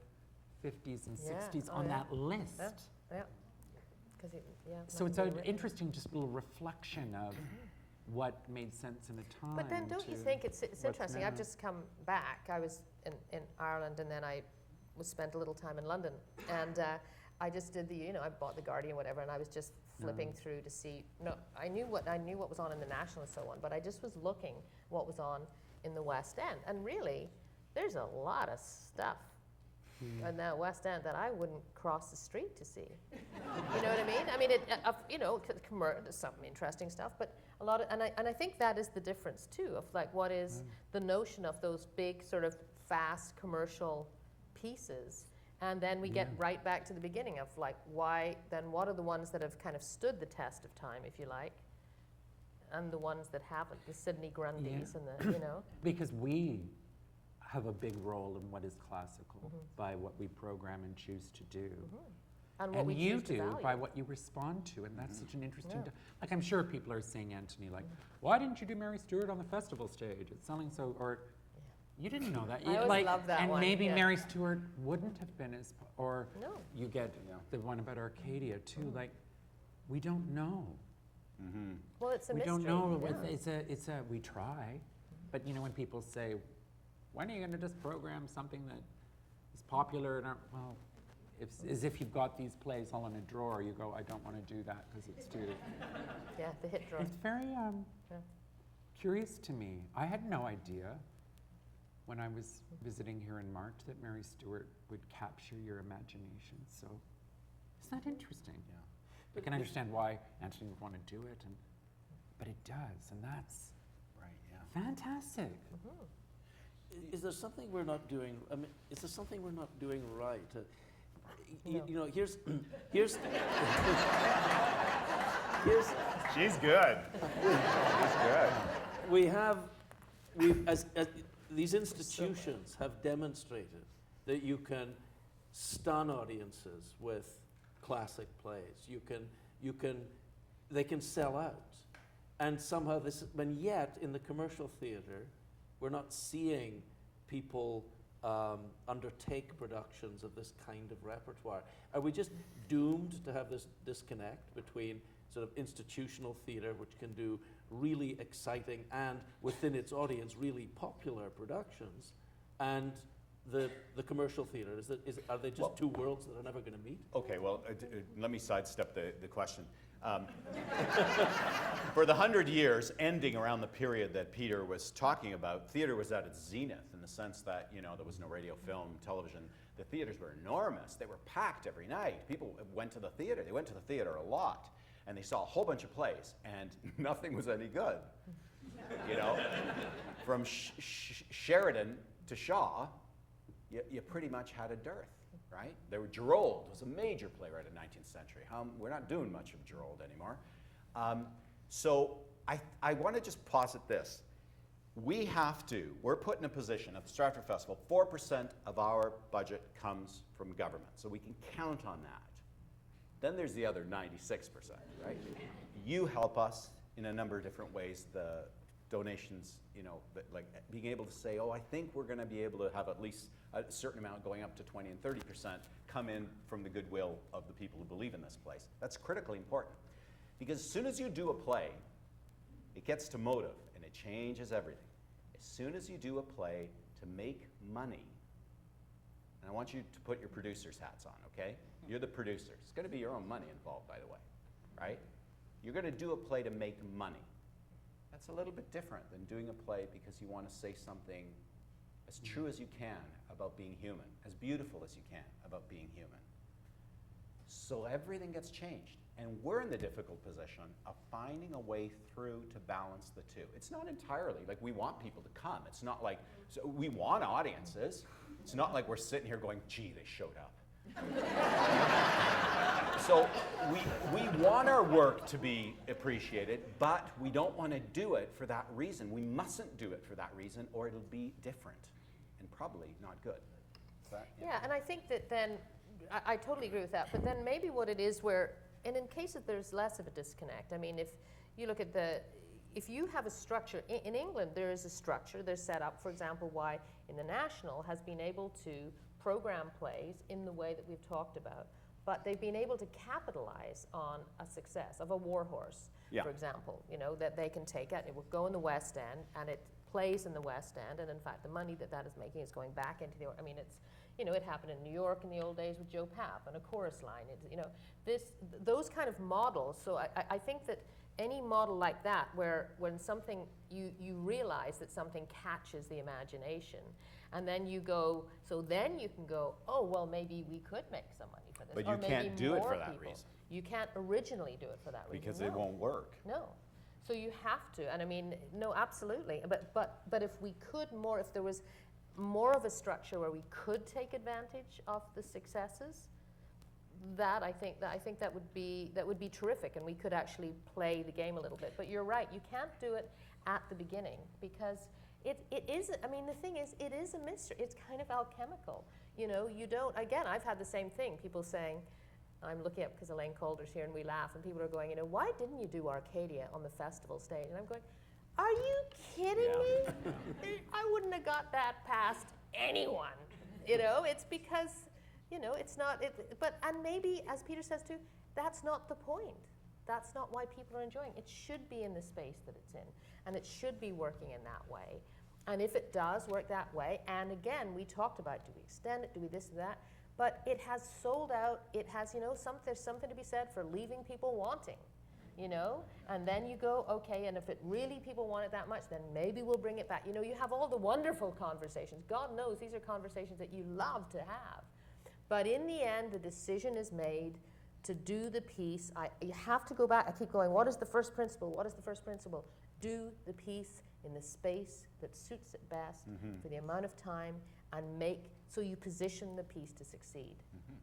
50s and 60s on that list. Yeah. Yeah. So it's an interesting just little reflection of what made sense in a time. But then don't you think it's interesting? I've just come back. I was in Ireland, and then I spent a little time in London. And I just did I bought The Guardian, whatever, and I was just flipping through to see. I knew what was on in the National and so on, but I just was looking what was on in the West End. And really, there's a lot of stuff in the West End that I wouldn't cross the street to see. You know what I mean? I mean, there's some interesting stuff, but a lot of, and I think that is the difference too, of like what is the notion of those big sort of fast commercial pieces, and then we get right back to the beginning of like what are the ones that have kind of stood the test of time, if you like, and the ones that haven't, the Sidney Grundys and the Because we have a big role in what is classical by what we program and choose to do. And what we you choose to do value. by what you respond to, and that's such an interesting. Like I'm sure people are saying, Antoni, like, why didn't you do Mary Stuart on the festival stage? It's selling so, or you didn't know that. I always love that and one, maybe yeah. Mary Stuart wouldn't have been as, or No. you get the one about Arcadia too. Like, we don't know. Well, it's a We mystery. don't know. Yeah. We try. But when people say, when are you going to just program something that is popular? Well, as if you've got these plays all in a drawer, you go, I don't want to do that because it's too... Yeah, the hit drawer. It's very curious to me. I had no idea when I was visiting here in March that Mary Stuart would capture your imagination. So isn't that interesting? Yeah. I can understand why Antoni would want to do it, but it does, and that's Right, yeah. fantastic. Is there something we're not doing? I mean, is there something we're not doing right? No. You know, here's She's good. She's good. as these institutions have demonstrated that you can stun audiences with classic plays. They can sell out, and somehow and yet in the commercial theatre, we're not seeing people undertake productions of this kind of repertoire. Are we just doomed to have this disconnect between sort of institutional theatre, which can do really exciting and within its audience really popular productions, and the commercial theatre? Are they just two worlds that are never going to meet? Okay, well, let me sidestep the question. For the 100 years ending around the period that Peter was talking about, theater was at its zenith in the sense that, there was no radio, film, television. The theaters were enormous. They were packed every night. People went to the theater. They went to the theater a lot. And they saw a whole bunch of plays, and nothing was any good. From Sheridan to Shaw, you pretty much had a dearth. Right? Gerald was a major playwright in the 19th century. We're not doing much of Gerald anymore. So I want to just posit this. We're put in a position at the Stratford Festival, 4% of our budget comes from government, so we can count on that. Then there's the other 96%, right? You help us in a number of different ways. The donations, like being able to say, I think we're going to be able to have at least a certain amount going up to 20 and 30% come in from the goodwill of the people who believe in this place. That's critically important. Because as soon as you do a play, it gets to motive and it changes everything. As soon as you do a play to make money, and I want you to put your producer's hats on, okay? You're the producer. It's going to be your own money involved, by the way, right? You're going to do a play to make money. That's a little bit different than doing a play because you want to say something as true as you can about being human, as beautiful as you can about being human. So everything gets changed. And we're in the difficult position of finding a way through to balance the two. It's not entirely like we want people to come. It's not like, we want audiences. It's not like we're sitting here going, gee, they showed up. So we want our work to be appreciated, but we don't want to do it for that reason. We mustn't do it for that reason, or it'll be different and probably not good. Yeah, and I think that then, I totally agree with that, but then maybe what it is where, and in cases there's less of a disconnect. I mean, if you look at if you have a structure, in England there is a structure, there's set up, for example, why in the National has been able to program plays in the way that we've talked about, but they've been able to capitalize on a success of a war horse, for example, that they can take it, it will go in the West End, and it plays in the West End, and in fact the money that is making is going back into the, it happened in New York in the old days with Joe Papp and a chorus line. Those kind of models. So I think that any model like that, where when something you realize that something catches the imagination, and then you go, so then you can go, oh well, maybe we could make some money for this. But or you can't maybe do it more for that people. reason. You can't originally do it for that reason. Because it won't work. No. So you have to, and no, absolutely. But if we could more, if there was more of a structure where we could take advantage of the successes, I think that would be terrific, and we could actually play the game a little bit. But you're right, you can't do it at the beginning because it is. The thing is, it is a mystery. It's kind of alchemical. You don't. Again, I've had the same thing. People saying, I'm looking up because Elaine Calder's here, and we laugh, and people are going, why didn't you do Arcadia on the festival stage? And I'm going, are you kidding me? I wouldn't have got that past anyone. It's because, it's not, and maybe, as Peter says too, that's not the point. that's not why people are enjoying it. It should be in the space that it's in, and it should be working in that way. And if it does work that way, and again, we talked about, do we extend it, do we this or that, but it has sold out, it has, there's something to be said for leaving people wanting, and then you go, okay, and if it really people want it that much, then maybe we'll bring it back. You have all the wonderful conversations. God knows these are conversations that you love to have. But in the end, the decision is made to do the piece. You have to go back. I keep going, what is the first principle? What is the first principle? Do the piece in the space that suits it best for the amount of time, and so you position the piece to succeed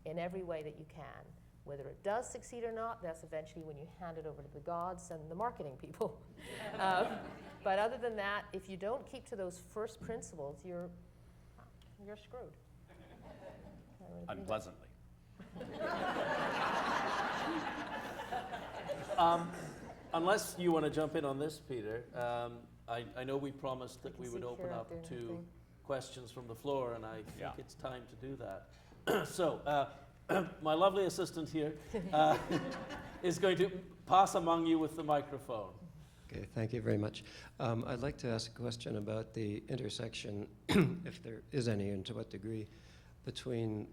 in every way that you can. Whether it does succeed or not, that's eventually when you hand it over to the gods and the marketing people. But other than that, if you don't keep to those first principles, you're screwed. Unpleasantly. Unless you want to jump in on this, Peter, I know we promised that we would open up to questions from the floor, and I think it's time to do that. So, my lovely assistant here is going to pass among you with the microphone. Okay, thank you very much. I'd like to ask a question about the intersection, if there is any, and to what degree, between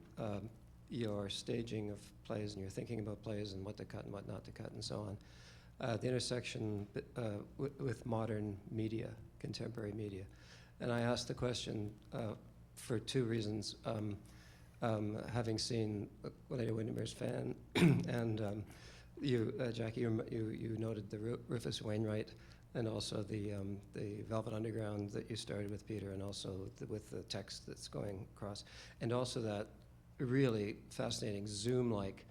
your staging of plays and your thinking about plays and what to cut and what not to cut and so on. The intersection with modern media, contemporary media. And I asked the question for two reasons. Having seen Lady Windermere's fan, and you, Jackie, you noted the Rufus Wainwright, and also the Velvet Underground that you started with, Peter, and also with the text that's going across, and also that really fascinating Zoom-like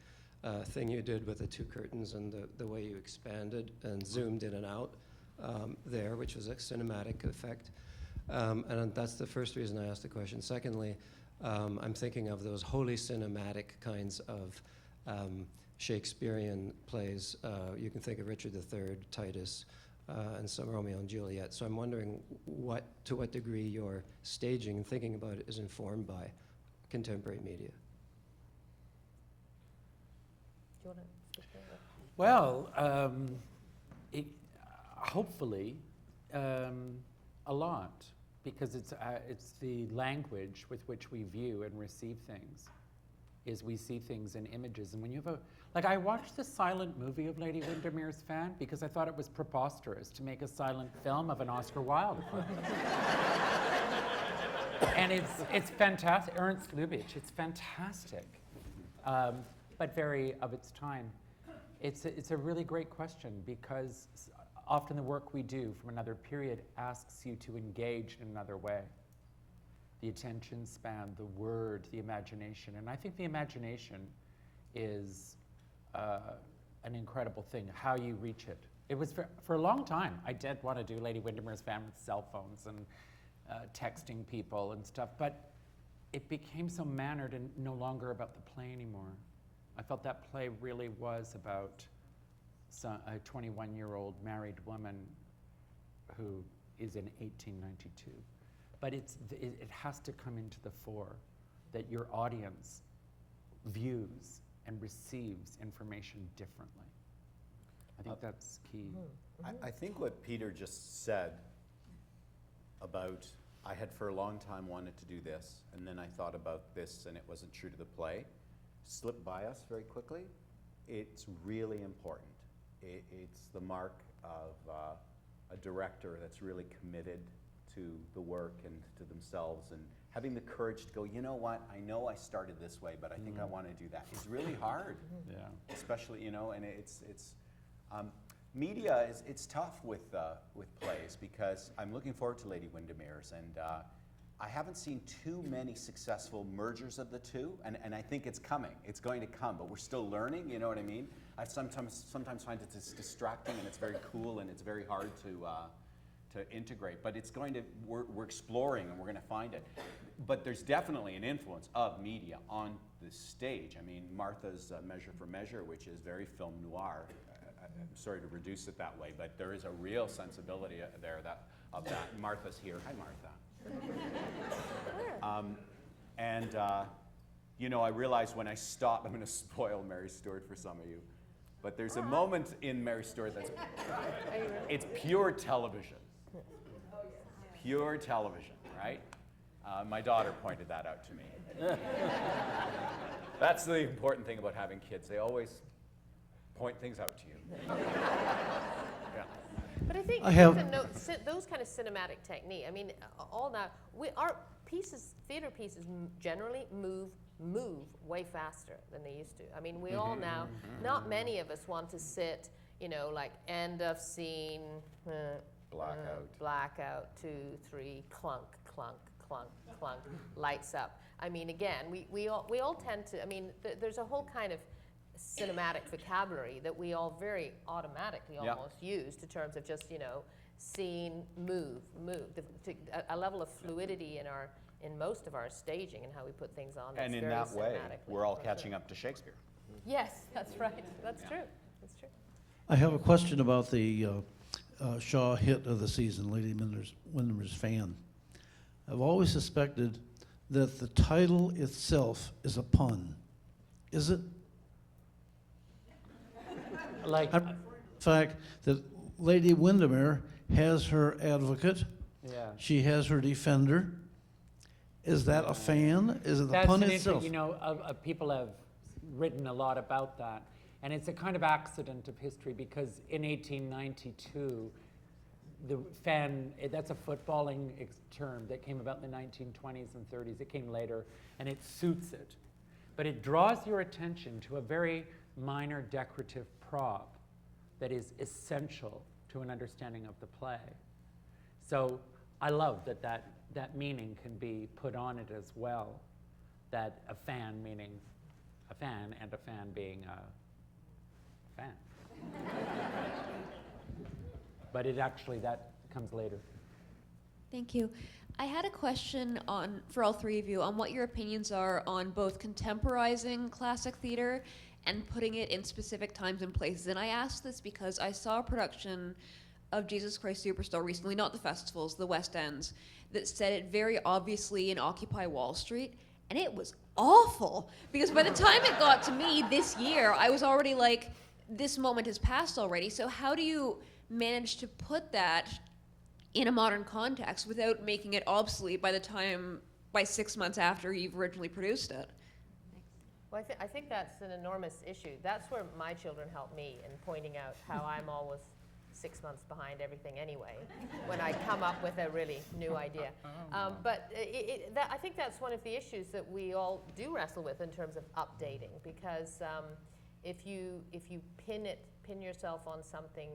thing you did with the two curtains and the way you expanded and zoomed in and out there, which was a cinematic effect. And that's the first reason I asked the question. Secondly, I'm thinking of those wholly cinematic kinds of Shakespearean plays. You can think of Richard III, Titus, and some Romeo and Juliet. So I'm wondering to what degree your staging and thinking about it is informed by contemporary media. Do you want to speak to that? Well, hopefully a lot, because it's the language with which we view and receive things. Is we see things in images, and when you have I watched the silent movie of Lady Windermere's Fan because I thought it was preposterous to make a silent film of an Oscar Wilde play. And it's fantastic. Ernst Lubitsch, it's fantastic, but very of its time. It's a really great question because often the work we do from another period asks you to engage in another way. The attention span, the word, the imagination. And I think the imagination is an incredible thing, how you reach it. It was for a long time, I did want to do Lady Windermere's Fan with cell phones and texting people and stuff, but it became so mannered and no longer about the play anymore. I felt that play really was about a 21-year-old married woman who is in 1892. But it has to come into the fore that your audience views and receives information differently. I think that's key. I think what Peter just said about, I had for a long time wanted to do this, and then I thought about this and it wasn't true to the play, slipped by us very quickly. It's really important. It's the mark of a director that's really committed to the work and to themselves, and having the courage to go, you know what, I know I started this way, but I think I want to do that. It's really hard. Yeah. Especially, and it's media it's tough with plays, because I'm looking forward to Lady Windermere's, and I haven't seen too many successful mergers of the two, and I think it's coming. It's going to come, but we're still learning, you know what I mean? I sometimes find it distracting, and it's very cool, and it's very hard to integrate, but it's going to, we're exploring, and we're going to find it. But there's definitely an influence of media on the stage. I mean, Martha's Measure for Measure, which is very film noir. I'm sorry to reduce it that way, but there is a real sensibility there of that. Martha's here. Hi, Martha. I realized when I stopped, I'm going to spoil Mary Stuart for some of you. But there's a moment in Mary Stuart that's, Are you really? it's pure television. Pure television, right? My daughter pointed that out to me. That's the important thing about having kids. They always point things out to you. Yeah. But I think I have- those kind of cinematic technique. I mean, all that our pieces, theater pieces, generally move way faster than they used to. I mean, we all now. Not many of us want to sit, like end of scene, blackout, 2, 3, clunk, clunk, clunk, clunk, lights up. I mean, again, we all tend to. I mean, there's a whole kind of cinematic vocabulary that we all very automatically Yeah. almost use in terms of just scene, move, a level of fluidity in most of our staging and how we put things on. And in very that way, cinematically we're all appropriate. catching up to Shakespeare. Yes, that's right. That's true. That's true. I have a question about the Shaw hit of the season, Lady Windermere's Fan. I've always suspected that the title itself is a pun. Is it? Like, I'm the fact that Lady Windermere has her advocate, yeah. she has her defender. Is that a fan? Is it the That's pun an itself? people have written a lot about that. And it's a kind of accident of history because in 1892, the fan, that's a footballing term that came about in the 1920s and 30s. It came later, and it suits it. But it draws your attention to a very minor decorative prop that is essential to an understanding of the play. So I love that meaning can be put on it as well, that a fan meaning a fan and a fan being a fan. But it actually, that comes later. Thank you. I had a question for all three of you on what your opinions are on both contemporizing classic theater and putting it in specific times and places. And I asked this because I saw a production of Jesus Christ Superstar recently, not the festivals, the West Ends, that set it very obviously in Occupy Wall Street, and it was awful. Because by the time it got to me this year, I was already like, this moment has passed already. So how do you manage to put that in a modern context without making it obsolete by 6 months after you've originally produced it? Well, I think that's an enormous issue. That's where my children help me in pointing out how I'm always 6 months behind everything anyway, when I come up with a really new idea. But I think that's one of the issues that we all do wrestle with in terms of updating, because if you pin yourself on something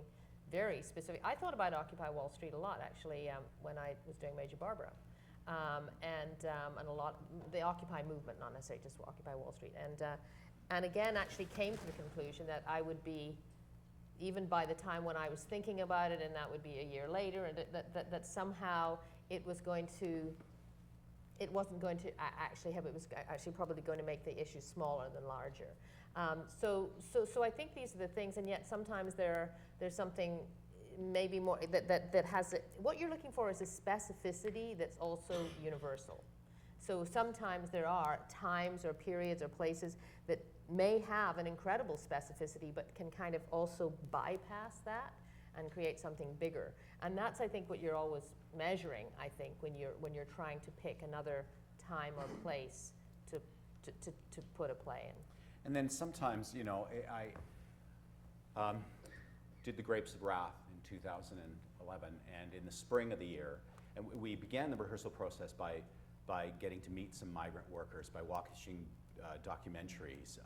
very specific. I thought about Occupy Wall Street a lot, actually, when I was doing Major Barbara. And a lot, the Occupy movement, not necessarily just Occupy Wall Street. And again, actually came to the conclusion that I would be, even by the time when I was thinking about it, and that would be a year later, and that somehow it wasn't going to actually have, it was actually probably going to make the issue smaller than larger. So I think these are the things, and yet sometimes there's something maybe more that has what you're looking for is a specificity that's also universal. So sometimes there are times or periods or places that may have an incredible specificity, but can kind of also bypass that and create something bigger. And that's, I think, what you're always measuring, I think, when you're trying to pick another time or place to put a play in. And then sometimes, I did The Grapes of Wrath in 2011, and in the spring of the year, and we began the rehearsal process by getting to meet some migrant workers, by watching documentaries,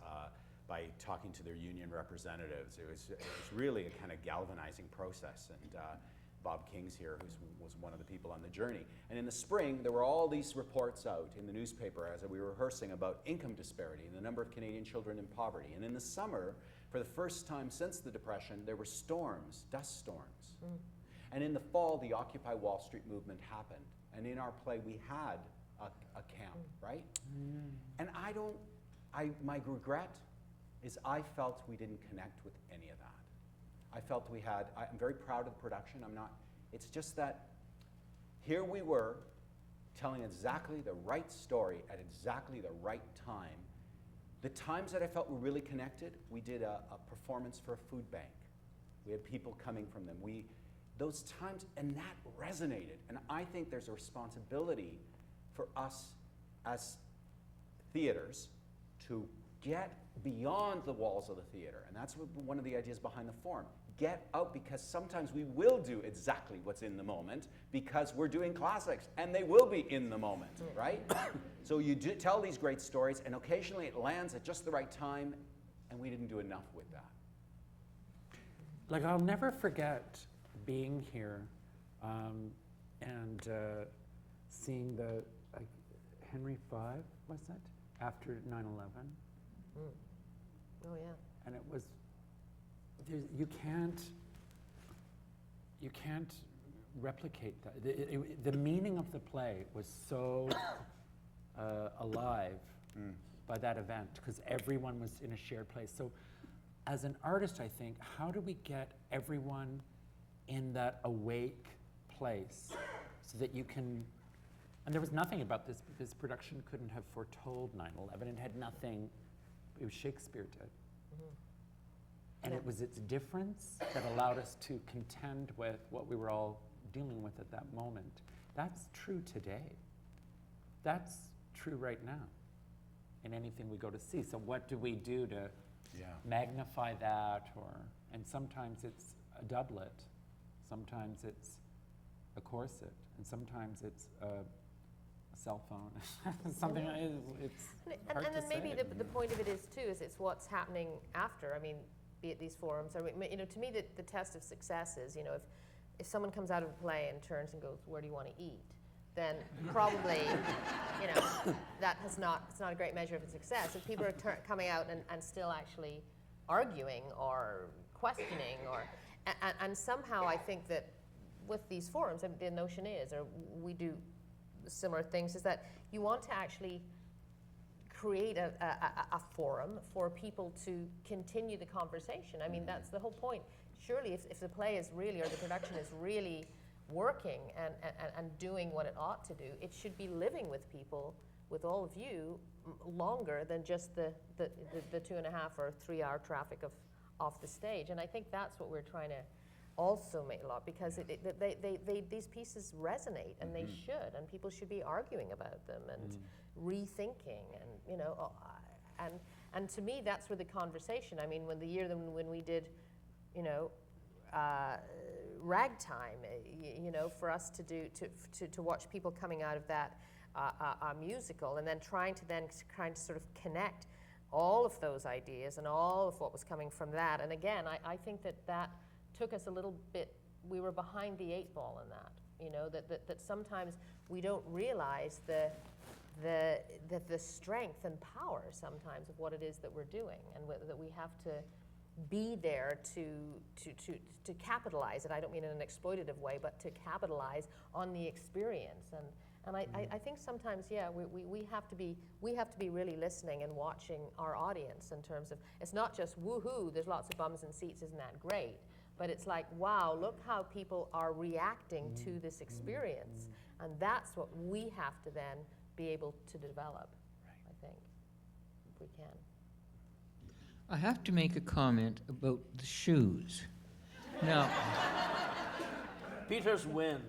by talking to their union representatives. It was really a kind of galvanizing process, and Bob King's here, who was one of the people on the journey. And in the spring, there were all these reports out in the newspaper as we were rehearsing about income disparity and the number of Canadian children in poverty. And in the summer, for the first time since the Depression, there were storms, dust storms. And in the fall, the Occupy Wall Street movement happened. And in our play, we had a camp, right? And my regret is I felt we didn't connect with any of that. I felt I'm very proud of the production. It's just that here we were telling exactly the right story at exactly the right time, The times that I felt were really connected, we did a performance for a food bank. We had people coming from them. Those times, and that resonated. And I think there's a responsibility for us as theaters to get beyond the walls of the theater. And that's one of the ideas behind the forum. Get out, because sometimes we will do exactly what's in the moment because we're doing classics and they will be in the moment, right? So you tell these great stories and occasionally it lands at just the right time, and we didn't do enough with that. Like, I'll never forget being here and seeing the Henry V, was it? After 9/11. Oh, yeah. And it was, you can't replicate that. The meaning of the play was so alive by that event, because everyone was in a shared place. So as an artist, I think, how do we get everyone in that awake place so that you can, and there was nothing about this production couldn't have foretold 9/11. It had nothing, it was Shakespeare did. And it was its difference that allowed us to contend with what we were all dealing with at that moment. That's true today. That's true right now in anything we go to see. So what do we do to magnify that? And sometimes it's a doublet, sometimes it's a corset, and sometimes it's a cell phone. Something it's hard And then to maybe say. the point of it is too, is it's what's happening after. I mean, be it these forums, or, you know, to me the test of success is, you know, if someone comes out of a play and turns and goes, where do you want to eat? Then probably, you know, it's not a great measure of success. If people are coming out and still actually arguing or questioning, and somehow I think that with these forums, I mean, the notion is, or we do similar things, is that you want to actually create a forum for people to continue the conversation. I mean, that's the whole point. Surely if the play is really, or the production is really working and doing what it ought to do, it should be living with people, with all of you, longer than just the 2.5 or 3 hour traffic off the stage. And I think that's what we're trying to also make a lot, because these pieces resonate, and they should, and people should be arguing about them and rethinking, and, you know, and to me that's where the conversation, I mean, when we did, you know, Ragtime, you know, for us to watch people coming out of that a musical, and then trying to sort of connect all of those ideas and all of what was coming from that. And again, I think that took us a little bit, we were behind the 8 ball in that, you know, that sometimes we don't realize the strength and power sometimes of what it is that we're doing, and that we have to be there to capitalize it. I don't mean in an exploitative way, but to capitalize on the experience. And I think sometimes, yeah, we have to be really listening and watching our audience, in terms of, it's not just woohoo, there's lots of bums and seats, isn't that great? But it's like, wow, look how people are reacting to this experience. And that's what we have to then be able to develop, I think, if we can. I have to make a comment about the shoes. Now, Peter's win.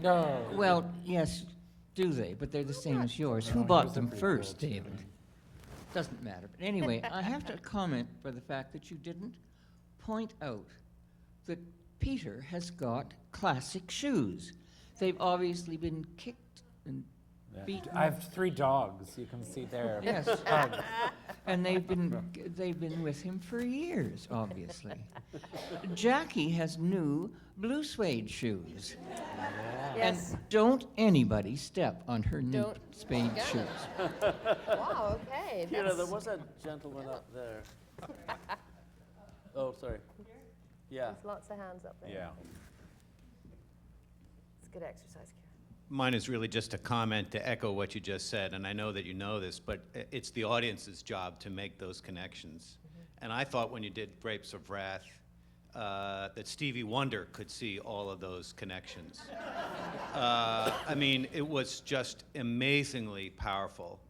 No. well, yes, do they? But they're the same as yours. Who yours bought are them pretty first, cool, too. David? Doesn't matter. But anyway, I have to comment for the fact that you didn't point out that Peter has got classic shoes. They've obviously been kicked and beaten. I have 3 dogs, you can see there. Yes, and they've been with him for years, obviously. Jackie has new blue suede shoes. Yes. And don't anybody step on her new Don't- suede got it. shoes. Wow, okay. Kira, that's- there was a gentleman up there. Oh, sorry. Yeah. There's lots of hands up there. Yeah. It's good exercise, Kira. Mine is really just a comment to echo what you just said, and I know that you know this, but it's the audience's job to make those connections. And I thought when you did Grapes of Wrath, that Stevie Wonder could see all of those connections. I mean, it was just amazingly powerful.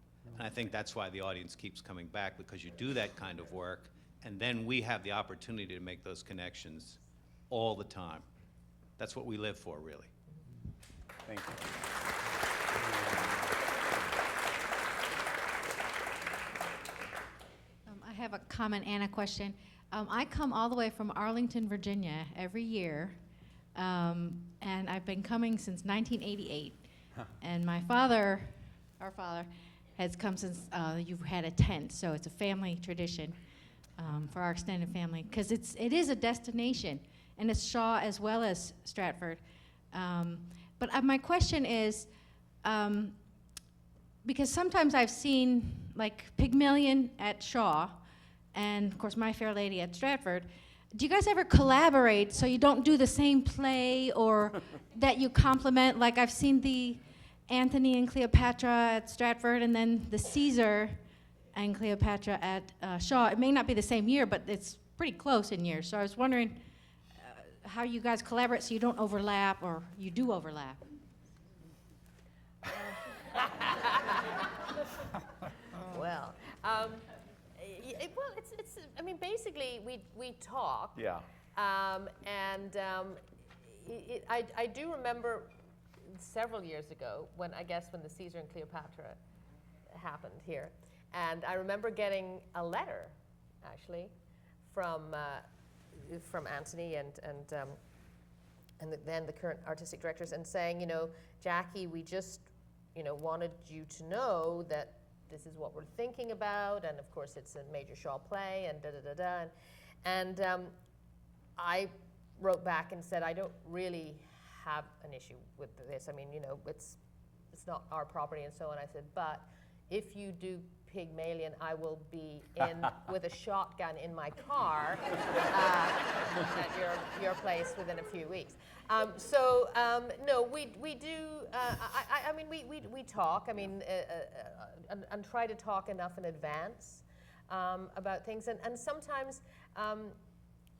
And I think that's why the audience keeps coming back, because you do that kind of work, and then we have the opportunity to make those connections all the time. That's what we live for, really. Thank you. I have a comment and a question. I come all the way from Arlington, Virginia every year, and I've been coming since 1988. And my father, our father, has come since you've had a tent, so it's a family tradition for our extended family, because it is a destination, and it's Shaw as well as Stratford. But my question is, because sometimes I've seen like Pygmalion at Shaw, and of course My Fair Lady at Stratford. Do you guys ever collaborate so you don't do the same play, or that you complement? Like I've seen the Antoni and Cleopatra at Stratford, and then the Caesar and Cleopatra at Shaw. It may not be the same year, but it's pretty close in years. So I was wondering how you guys collaborate so you don't overlap, or you do overlap. Well, it's. I mean, basically, we talk. Yeah. I do remember several years ago when the Caesar and Cleopatra happened here, and I remember getting a letter, actually, from Antoni and then the current artistic directors, and saying, Jackie, we just, wanted you to know that this is what we're thinking about, and of course it's a major Shaw play, and da-da-da-da. And I wrote back and said, I don't really have an issue with this. I mean, it's not our property and so on. I said, but if you do Pygmalion, I will be in with a shotgun in my car at your place within a few weeks. No, we do. I mean, we talk. I mean, and try to talk enough in advance about things, and sometimes.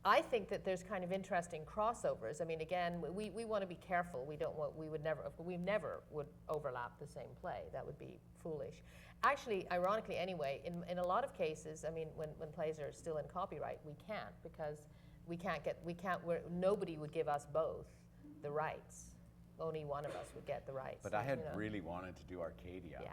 I think that there's kind of interesting crossovers. I mean, again, we want to be careful. We never would overlap the same play. That would be foolish. Actually, ironically anyway, in a lot of cases, I mean, when plays are still in copyright, we can't, because nobody would give us both the rights. Only one of us would get the rights. But I had really wanted to do Arcadia. Yeah.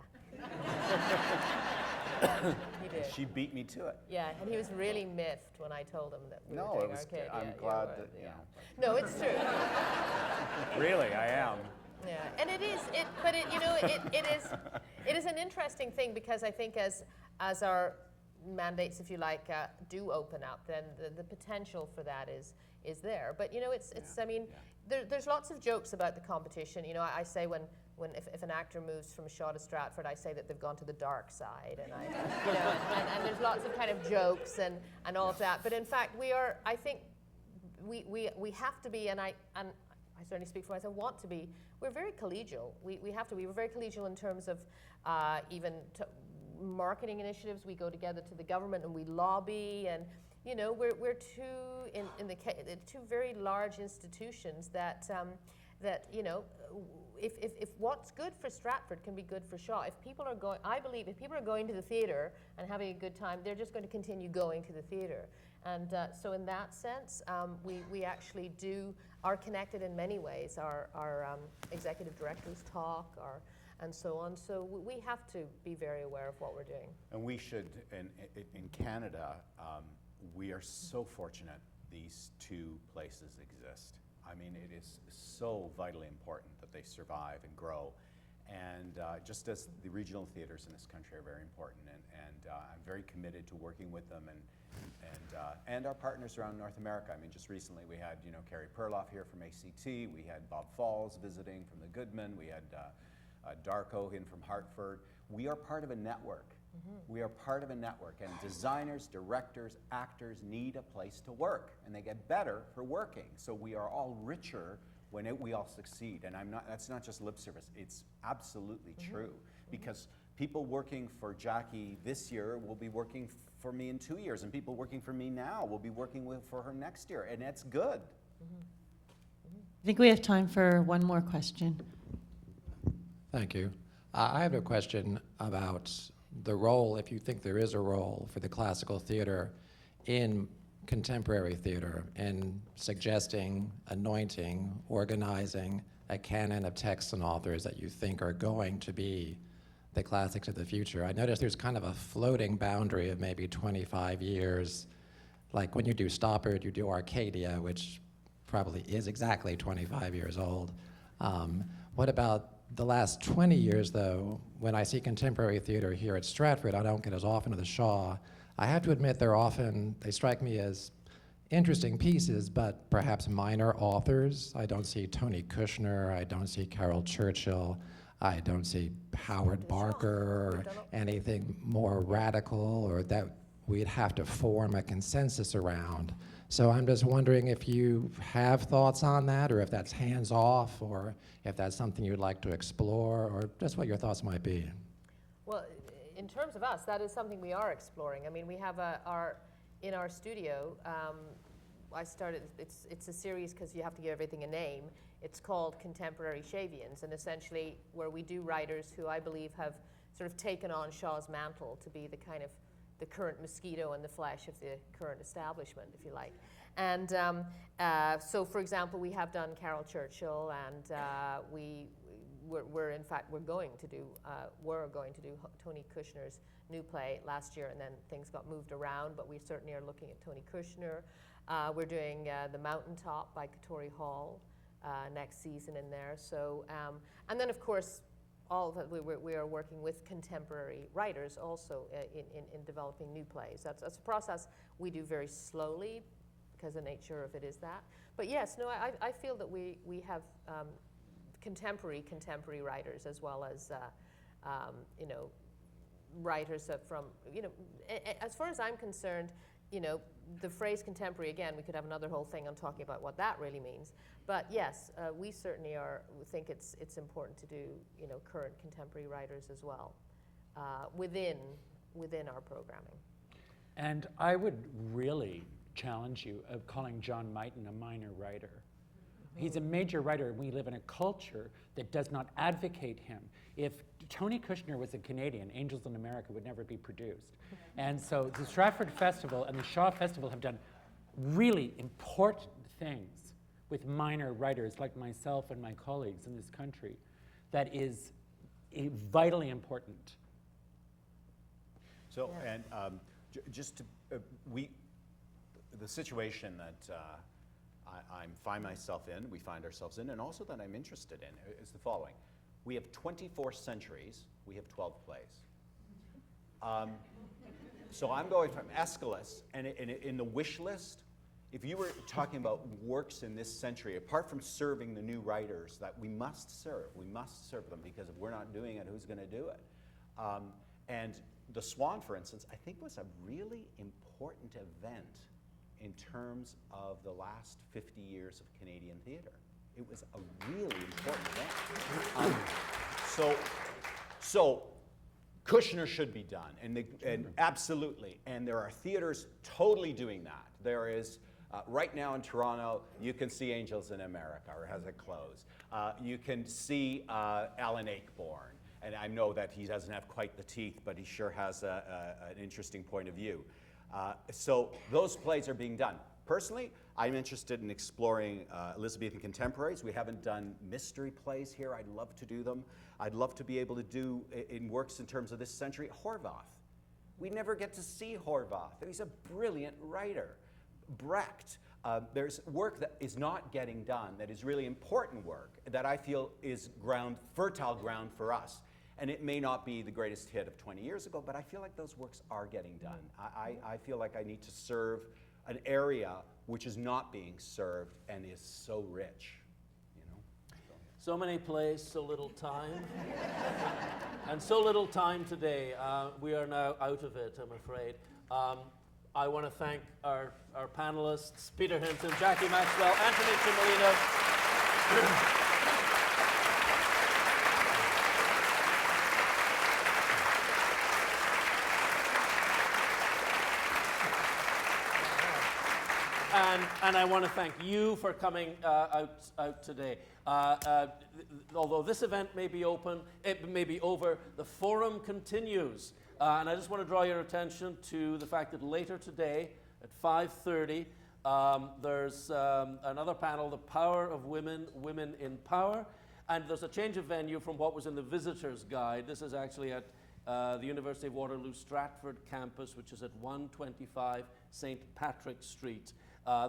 He did. She beat me to it. Yeah, and he was really miffed when I told him that we were doing Arcadia. I'm glad that, No, it's true. Really, I am. Yeah, and it is an interesting thing, because I think as our mandates, if you like, do open up, then the potential for that is there. But I mean, there's lots of jokes about the competition. I say if an actor moves from Shaw to Stratford, I say that they've gone to the dark side, and and there's lots of kind of jokes and all of that. But in fact, I think we have to be, and I certainly speak for myself, want to be. We're very collegial. We have to be. We're very collegial in terms of even marketing initiatives. We go together to the government and we lobby, and we're two very large institutions that if what's good for Stratford can be good for Shaw. I believe if people are going to the theatre and having a good time, they're just going to continue going to the theatre. And so in that sense, we actually are connected in many ways. Our executive directors talk, and so on. So we have to be very aware of what we're doing. And we should, in Canada, we are so fortunate these two places exist. I mean, it is so vitally important that they survive and grow. And just as the regional theaters in this country are very important, and I'm very committed to working with them and our partners around North America. I mean, just recently we had Carrie Perloff here from ACT. We had Bob Falls visiting from the Goodman. We had Darko in from Hartford. We are part of a network. Mm-hmm. We are part of a network, and designers, directors, actors need a place to work, and they get better for working. So we are all richer when we all succeed. And that's not just lip service. It's absolutely true, because people working for Jackie this year will be working for me in 2 years, and people working for me now will be working for her next year, and that's good. I think we have time for one more question. Thank you. I have a question about the role, if you think there is a role for the classical theater in contemporary theater, in suggesting, anointing, organizing a canon of texts and authors that you think are going to be the classics of the future. I noticed there's kind of a floating boundary of maybe 25 years. Like when you do Stoppard, you do Arcadia, which probably is exactly 25 years old. What about the last 20 years, though? When I see contemporary theater here at Stratford, I don't get as often to the Shaw. I have to admit they strike me as interesting pieces, but perhaps minor authors. I don't see Tony Kushner, I don't see Carol Churchill, I don't see Howard Barker or anything more radical or that we'd have to form a consensus around. So I'm just wondering if you have thoughts on that, or if that's hands off, or if that's something you'd like to explore, or just what your thoughts might be. Well, in terms of us, that is something we are exploring. I mean, we have in our studio, I started, it's a series because you have to give everything a name. It's called Contemporary Shavians, and essentially where we do writers who I believe have sort of taken on Shaw's mantle to be the kind of the current mosquito in the flesh of the current establishment, if you like. And so, for example, we have done Carol Churchill, and we're going to do Tony Kushner's new play last year, and then things got moved around, but we certainly are looking at Tony Kushner. We're doing The Mountaintop by Katori Hall next season in there. So, and then of course, all of it, we are working with contemporary writers also in developing new plays. That's a process we do very slowly because the nature of it is that. But yes, no, I feel that we have contemporary writers as well as writers from, as far as I'm concerned, the phrase contemporary, again, we could have another whole thing on talking about what that really means. But yes, we certainly think it's important to do, current contemporary writers as well within our programming. And I would really challenge you of calling John Mighton a minor writer. He's a major writer, and we live in a culture that does not advocate him. If Tony Kushner was a Canadian, Angels in America would never be produced. And so the Stratford Festival and the Shaw Festival have done really important things with minor writers like myself and my colleagues in this country that is vitally important. So, and just to, the situation that I find myself in, we find ourselves in, and also that I'm interested in, is the following. We have 24 centuries, we have 12 plays. So I'm going from Aeschylus, and in the wish list, if you were talking about works in this century, apart from serving the new writers that we must serve them, because if we're not doing it, who's going to do it? And The Swan, for instance, I think was a really important event in terms of the last 50 years of Canadian theatre. It was a really important event. So Kushner should be done, and absolutely, and there are theaters totally doing that. There is, right now in Toronto, you can see Angels in America, or has it closed. You can see Alan Ayckbourn, and I know that he doesn't have quite the teeth, but he sure has an interesting point of view. So those plays are being done. Personally, I'm interested in exploring Elizabethan contemporaries. We haven't done mystery plays here. I'd love to do them. I'd love to be able to do, in works in terms of this century, Horvath. We never get to see Horvath, and he's a brilliant writer. Brecht. There's work that is not getting done that is really important work that I feel is fertile ground for us. And it may not be the greatest hit of 20 years ago, but I feel like those works are getting done. I feel like I need to serve an area which is not being served and is so rich, So many plays, so little time. And so little time today. We are now out of it, I'm afraid. I want to thank our panelists, Peter Hinton, Jackie Maxwell, Antoni Cimolino. And I want to thank you for coming out today. Although this event may be open, it may be over, the forum continues. And I just want to draw your attention to the fact that later today at 5:30, there's another panel, The Power of Women, Women in Power. And there's a change of venue from what was in the visitor's guide. This is actually at the University of Waterloo Stratford campus, which is at 125 St. Patrick Street.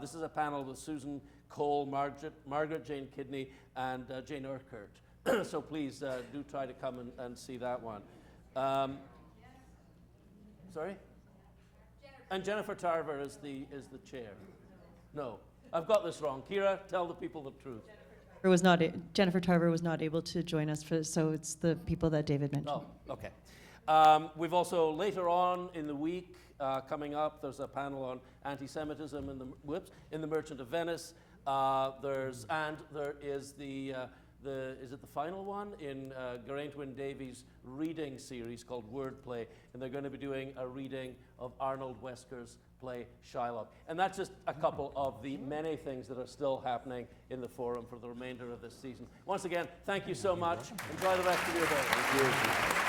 This is a panel with Susan Cole, Margaret Jane Kidney, and Jane Urquhart. So please do try to come and see that one. Sorry? And Jennifer Tarver is the chair. No, I've got this wrong. Kira, tell the people the truth. Jennifer Tarver was not able to join us, so it's the people that David mentioned. Oh, okay. We've also, later on in the week, coming up, there's a panel on anti-Semitism in the Merchant of Venice. There is the final one in Geraint Wyn Davies' reading series called Wordplay, and they're going to be doing a reading of Arnold Wesker's play Shylock. And that's just a couple of the many things that are still happening in the forum for the remainder of this season. Once again, thank you so much. Enjoy the rest of your day. Thank you.